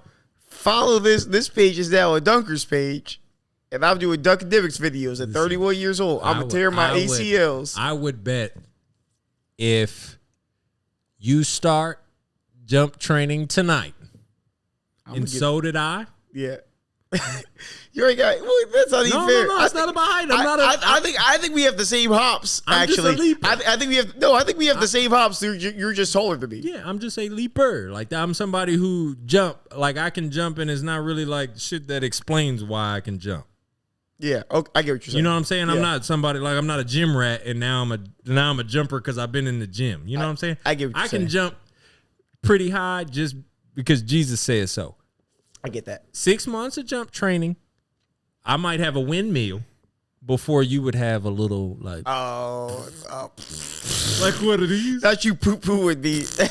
Follow this. This page is now a Dunker's page, and I'm doing Dunkademics videos at 31 years old. I'm going to tear my ACLs. I would bet if you start jump training tonight, and so did I. Yeah. You already got. Well, that's not even fair. No, it's not about height. I think we have the same hops. Actually, I think we have. No, I think we have the same hops. You're just taller than me. Yeah, I'm just a leaper. Like I'm somebody who jump. Like I can jump, and it's not really like shit that explains why I can jump. Yeah, okay, I get what you're saying. You know what I'm saying? Yeah. I'm not somebody like I'm not a gym rat, and now I'm a jumper because I've been in the gym. You know what I'm saying? I get what you're saying. I can jump pretty high just because Jesus says so. I get that. 6 months of jump training. I might have a windmill before you would have a little like. Oh. Like what are these? Thought you poo would be. This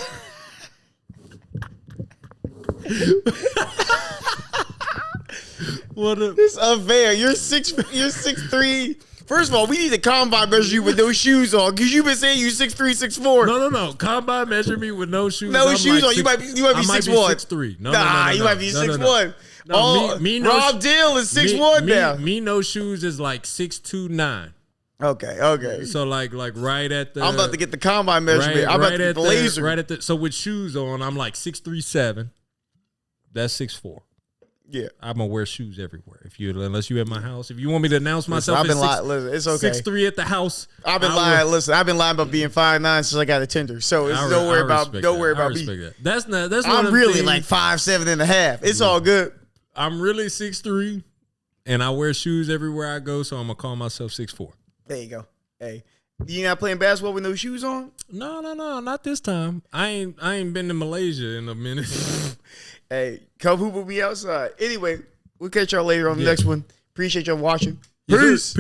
is unfair. You're 6'3". First of all, we need to combine measure you with no shoes on because you've been saying you 6'3", 6'4". No. Combine measure me with no shoes. No shoes on. You might be 6'1". 6'3". No, you might be 6'1". No, Rob Dill is 6'1" now. Me no shoes is like 6'2", 9". Okay. So like right at the. I'm about to get the combine measurement. I'm about to get the laser. Right at the. So with shoes on, I'm like 6'3", 7". That's 6'4". Yeah, I'm gonna wear shoes everywhere. Unless you at my house, if you want me to announce myself, listen, it's okay. 6'3" at the house. I've been lying. Listen, I've been lying about being 5'9" since I got a Tinder. So it's don't worry about me. That. That's I'm really like 5'7" and a half. It's all good. I'm really 6'3", and I wear shoes everywhere I go. So I'm gonna call myself 6'4". There you go. Hey, you not playing basketball with no shoes on? No, not this time. I ain't been to Malaysia in a minute. Hey, come hoop will be outside. Anyway, we'll catch y'all later on the next one. Appreciate y'all watching. Peace.